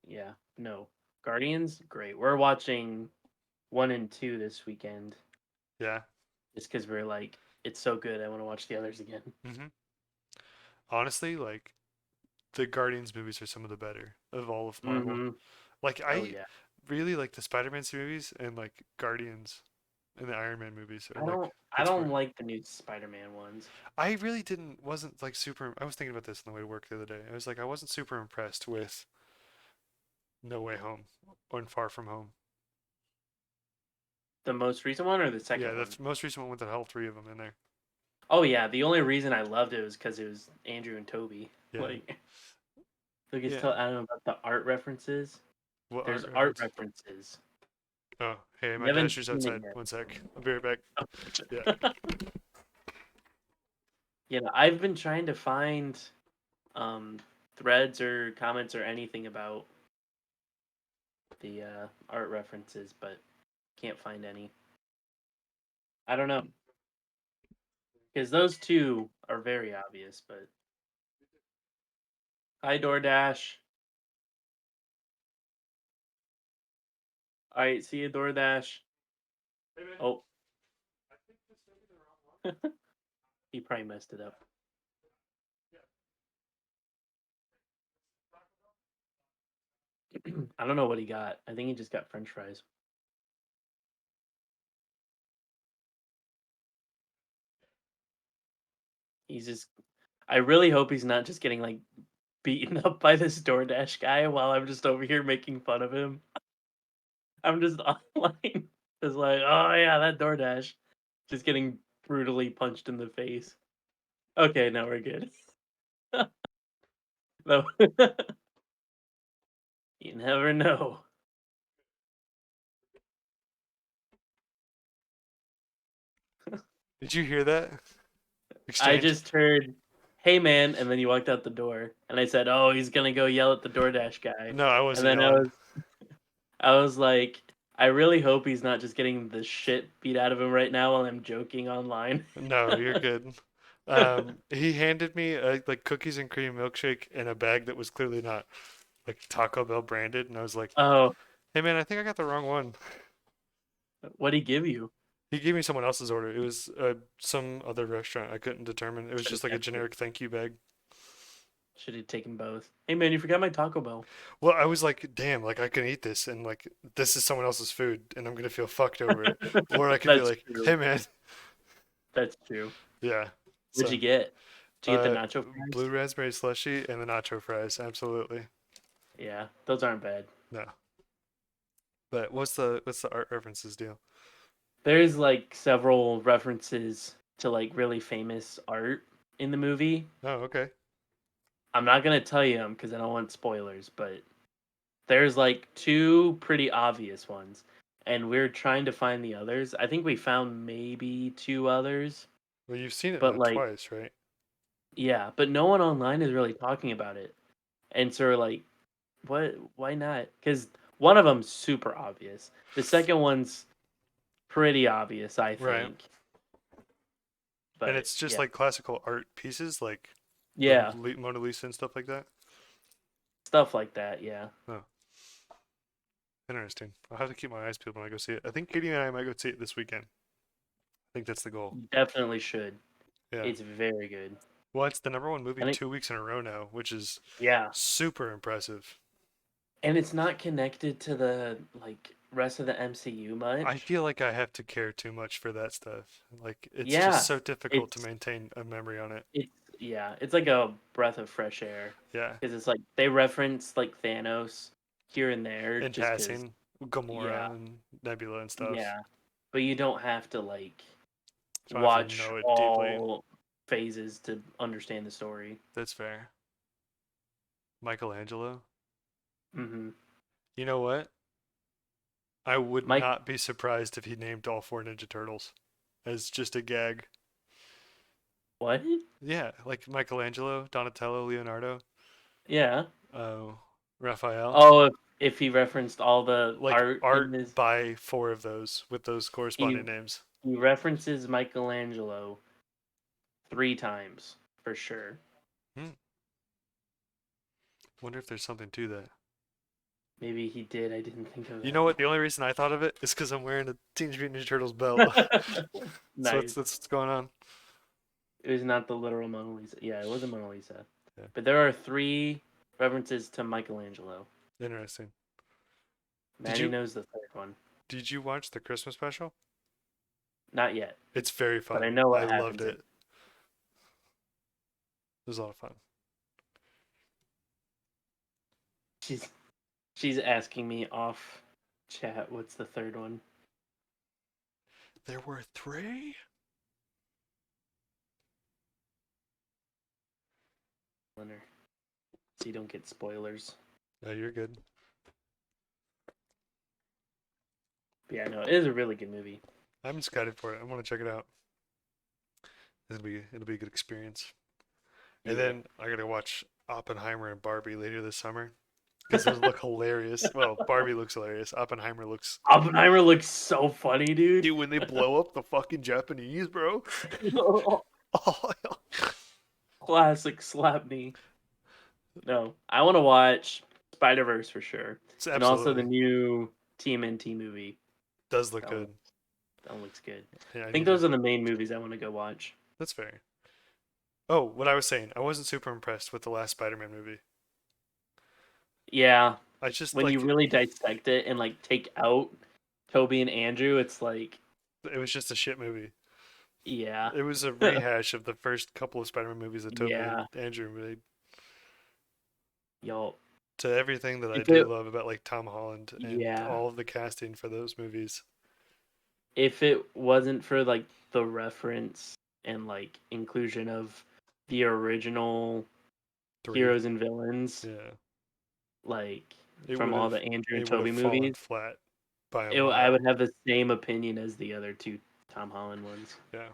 Yeah. No. Guardians, great. We're watching 1 and 2 this weekend. Yeah. Just because we're like, it's so good. I want to watch the others again. hmm Honestly, like the Guardians movies are some of the better of all of Marvel. Mm-hmm. Like Oh I yeah. really like the Spider-Man movies and like Guardians and the Iron Man movies are I like don't. I it's don't where like the new Spider-Man ones. I really wasn't like super. I was thinking about this on the way to work the other day. I was like I wasn't super impressed with No Way Home or Far From Home. The most recent one or the Yeah, second the one? most recent one with the whole three of them in there. Oh yeah. The only reason I loved it was because it was Andrew and Toby. Yeah, Like, so I guess yeah. tell I don't know about the art references. What There's art art reference? references. Oh, hey, You my haven't dasher's seen it outside. yet. One sec. I'll be right back. Yeah. You know, I've been trying to find um, threads or comments or anything about the art references, but can't find any. I don't know because those two are very obvious. But hi DoorDash. All right, see you DoorDash. Hey man, Oh, I think this may be the wrong one. he probably messed it up. I don't know what he got. I think he just got French fries. He's just. I really hope he's not just getting like beaten up by this DoorDash guy while I'm just over here making fun of him. I'm just online, just like, oh yeah, that DoorDash, just getting brutally punched in the face. Okay, now we're good. No, you never know. Did you hear that I exchange? just heard, "Hey man," and then you walked out the door, and I said, "Oh, he's gonna go yell at the DoorDash guy," No, I and wasn't then yelling. I was like, I really hope he's not just getting the shit beat out of him right now while I'm joking online. No, you're good. He handed me a like cookies and cream milkshake in a bag that was clearly not like Taco Bell branded, and I was like, Oh, "Hey man, I think I got the wrong one." what'd he give you? He gave me someone else's order. It was some other restaurant. I couldn't determine. It was Should just have like a kept it. generic thank you bag. Should have taken both. Hey man, you forgot my Taco Bell. Well, I was like, damn, like I can eat this and like this is someone else's food and I'm gonna feel fucked over it. Or I could be That's like, true. hey man, That's true. yeah. What'd you So, get? Did you get the nacho blue fries? raspberry slushy and the nacho fries, absolutely. Yeah, those aren't bad. No. But what's the art references deal? There's like several references to like really famous art in the movie. Oh, okay. I'm not gonna tell you them because I don't want spoilers, but there's like two pretty obvious ones, and we're trying to find the others. I think we found maybe two others, Well, you've seen it but now like, twice, right? yeah, but no one online is really talking about it. And so we're like, what? Why not? Because one of them's super obvious. The second one's pretty obvious, I Right. think. And But it's just yeah, like classical art pieces, like the yeah, Mona Lisa and stuff like that. stuff like that. Yeah. Oh, Interesting. I'll have to keep my eyes peeled when I go see it. I think Katie and I might go see it this weekend. I think that's the goal. Definitely should. Yeah. It's very good. Well, it's the number one movie I think 2 weeks in a row now, which is yeah. super impressive. And it's not connected to the like rest of the MCU I much. feel like I have to care too much for that stuff. Like, it's just Yeah. so difficult to It's maintain a memory on it. it's yeah, it's like a breath of fresh air Yeah. because it's like they reference like Thanos here and there In just because passing, Gamora yeah, and Nebula and stuff. yeah. But you don't have to like So I have to watch know it deeply. all phases to understand the story. That's fair. Michelangelo. Mm-hmm. You know what? I would Mike, not be surprised if he named all four Ninja Turtles as just a gag. what? Yeah, like Michelangelo, Donatello, Leonardo, Yeah. uh, Raphael. Oh, if he referenced all the Like art in art his, by four of those with those he corresponding names. he references Michelangelo 3 times for sure. Hmm. Wonder if there's something to that. Maybe he did. I didn't think of You know what? The only reason I thought of it is because I'm wearing a Teenage Mutant Ninja Turtles belt. that. So Nice. that's what's going on. It was not the literal Mona Lisa. Yeah, it was a Mona Lisa. Yeah. But there are 3 references to Michelangelo. Interesting. Did Maddie you knows the third one. did you watch the Christmas special? Not yet, It's very but I fun. know I what loved happens in it. it. It was a lot of fun. She's she's asking me off chat. What's the third one? There were three? Winner. So you don't get spoilers. No, you're good. But yeah, no, it is a really good movie. I'm excited for it. I want to check it out. It'll be a good experience. And Yeah. then I gotta watch Oppenheimer and Barbie later this summer because those look hilarious. Well, Barbie looks hilarious. Oppenheimer looks. Oppenheimer looks so funny, dude. Dude, when they blow up the fucking Japanese, bro. Oh, Classic slap me. No, I want to watch Spider Verse for sure, it's and also the absolutely new TMNT movie. does look That good. one, that one looks good. Yeah, I think those are the main movies I want to go watch. that's fair. Oh, what I was saying, I wasn't super impressed with the last Spider-Man movie. Yeah, I just when you like really dissect it and like take out Toby and Andrew, it's like, it was just a shit movie. yeah, It was a rehash of the first couple of Spider-Man movies that Tobey yeah, and Andrew made. yo, To everything that I if do it, love about like Tom Holland and yeah, all of the casting for those movies. if it wasn't for like the reference and like inclusion of the original Three. heroes and villains, Yeah. like It from would all have the Andrew and it would Toby have fallen movies, flat by a I mile. would have the same opinion as the other 2 Tom Holland ones. Yeah.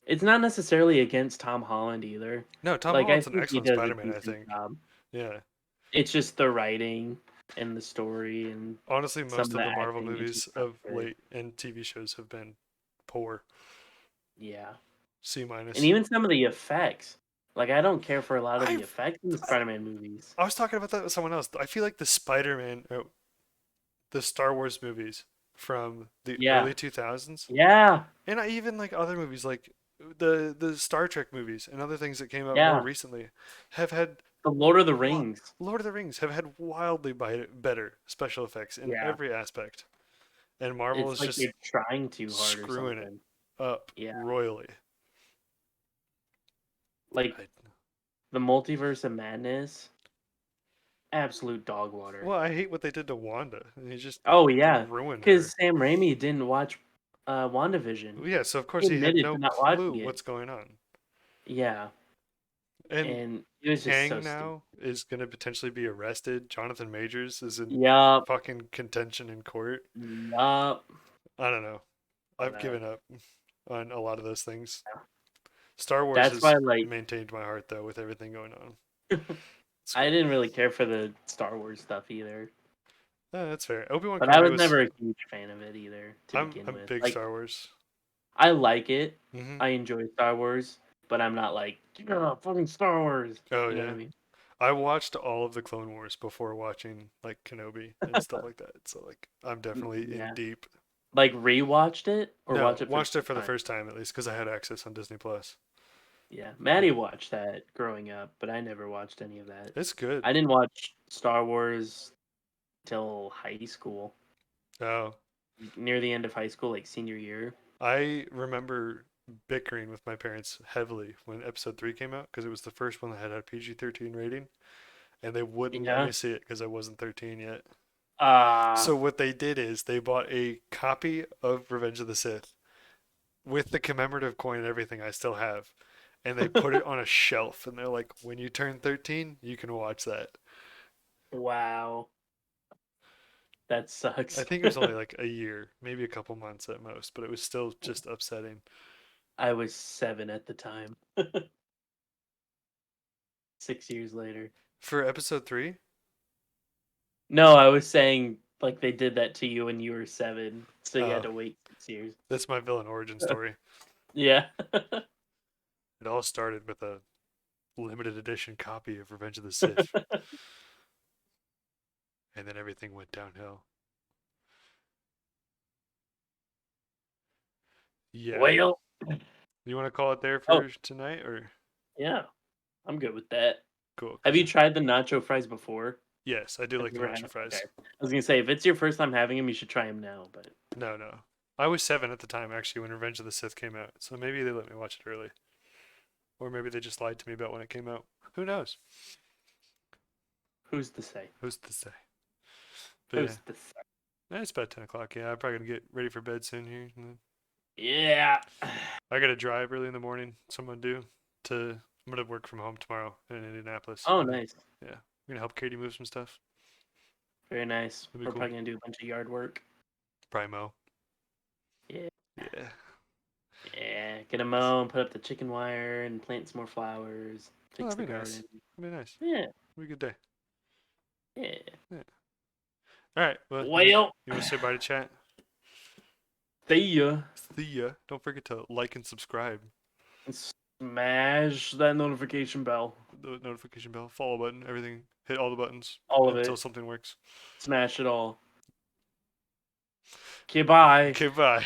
It's not necessarily against Tom Holland either. No, Tom Like I Holland's an think he excellent does a Spider-Man, I decent think. job. Yeah. It's just the writing and the story and Honestly, some most of of the the Marvel acting is movies just not of good. late and TV shows have been poor. Yeah. C And minus. even some of the effects. Like I don't care for a lot of the I effects in the Spider-Man movies. I was talking about that with someone else. I feel like the Spider-Man, the Star Wars movies from the Yeah. early 2000s, Yeah. and I even like other movies like the Star Trek movies and other things that came out more Yeah. recently have had The Lord of the wa- Rings. Lord of the Rings have had wildly better special effects in Yeah. every aspect, and Marvel It's is like just they're trying too hard or screwing it something. up Yeah. royally. Like I, the Multiverse of Madness, absolute dog water. well, I hate what they did to Wanda. They just Oh yeah, ruined because her. Sam Raimi didn't watch WandaVision. Yeah, so of He course he had admitted no to not clue watching it. what's going on. Yeah, And and it was just so Kang stupid. now is going to potentially be arrested. Jonathan Majors is in Yup, fucking contention in court. yup. I don't know. All I've that. given up on a lot of those things. Star Wars That's why, has like, maintained my heart though with everything going on. It's I cool. didn't really care for the Star Wars stuff either. That's fair. Obi-Wan But I Kenobi was was never a huge fan of it either to begin I'm with. big Like, Star Wars. I like it. Hmm. I enjoy Star Wars, but I'm not like, yeah, fucking Star Wars. Oh You know what I yeah. mean? I watched all of the Clone Wars before watching like Kenobi and stuff like that. So like I'm definitely in Yeah. deep. Like rewatched it or No, watch it for the watched it first for the time? first time at least because I had access on Disney Plus. Yeah, Yeah, Maddie watched that growing up, but I never watched any of that. it's good. I didn't watch Star Wars till high school, Oh, like, near the end of high school, like senior year. I remember bickering with my parents heavily when Episode 3 came out because it was the first one that had a PG-13 rating, and they wouldn't let Yeah. me see it because I wasn't 13 yet. Uh So what they did is they bought a copy of Revenge of the Sith with the commemorative coin and everything I still have, and they put it on a shelf, and they're like, when you turn 13, you can watch that. wow. That I sucks. think it was only like a year, maybe a couple months at most, but it was still just upsetting. I was 7 at the time. 6 years later. For Episode 3, No, I was saying like they did that to you when you were 7, so you had uh, to wait 6 years. that's my villain origin story. Yeah. It all started with a limited edition copy of Revenge of the Sith, and then everything went downhill. Yeah. Well, You want to call it there oh for tonight, or yeah, I'm good with that. cool? Have Cause you tried the nacho fries before? yes, I do Have like you the ever had nacho 'em? Okay. fries. I was gonna say if it's your first time having them, you should try them now. But No, no. I was 7 at the time actually when Revenge of the Sith came out, so maybe they let me watch it early, or maybe they just lied to me about when it came out. Who knows? who's to say? Who's to say? But yeah, Who's to say? it's about 10 o'clock. Yeah, I'm probably gonna get ready for bed soon here. And then Yeah. I gotta drive early in the morning. So I'm gonna do to. I'm gonna work from home tomorrow in Indianapolis. Oh, And nice. yeah, I'm gonna help Katie move some stuff. Very nice. It'll be We're cool. probably gonna do a bunch of yard work. Primo. Yeah. Yeah. Yeah. Get a mow and put up the chicken wire and plant some more flowers. Oh, Fix that'd the be nice. garden. That'd be nice. Yeah. It'll be a good day. Yeah. Yeah. All right. Well, Well, you want to say bye to chat? see ya. See ya. Don't forget to like and subscribe. And smash that notification bell. The notification bell, follow button, everything. Hit all the buttons All of until it. something works. Smash it all. Okay, bye. Okay, bye.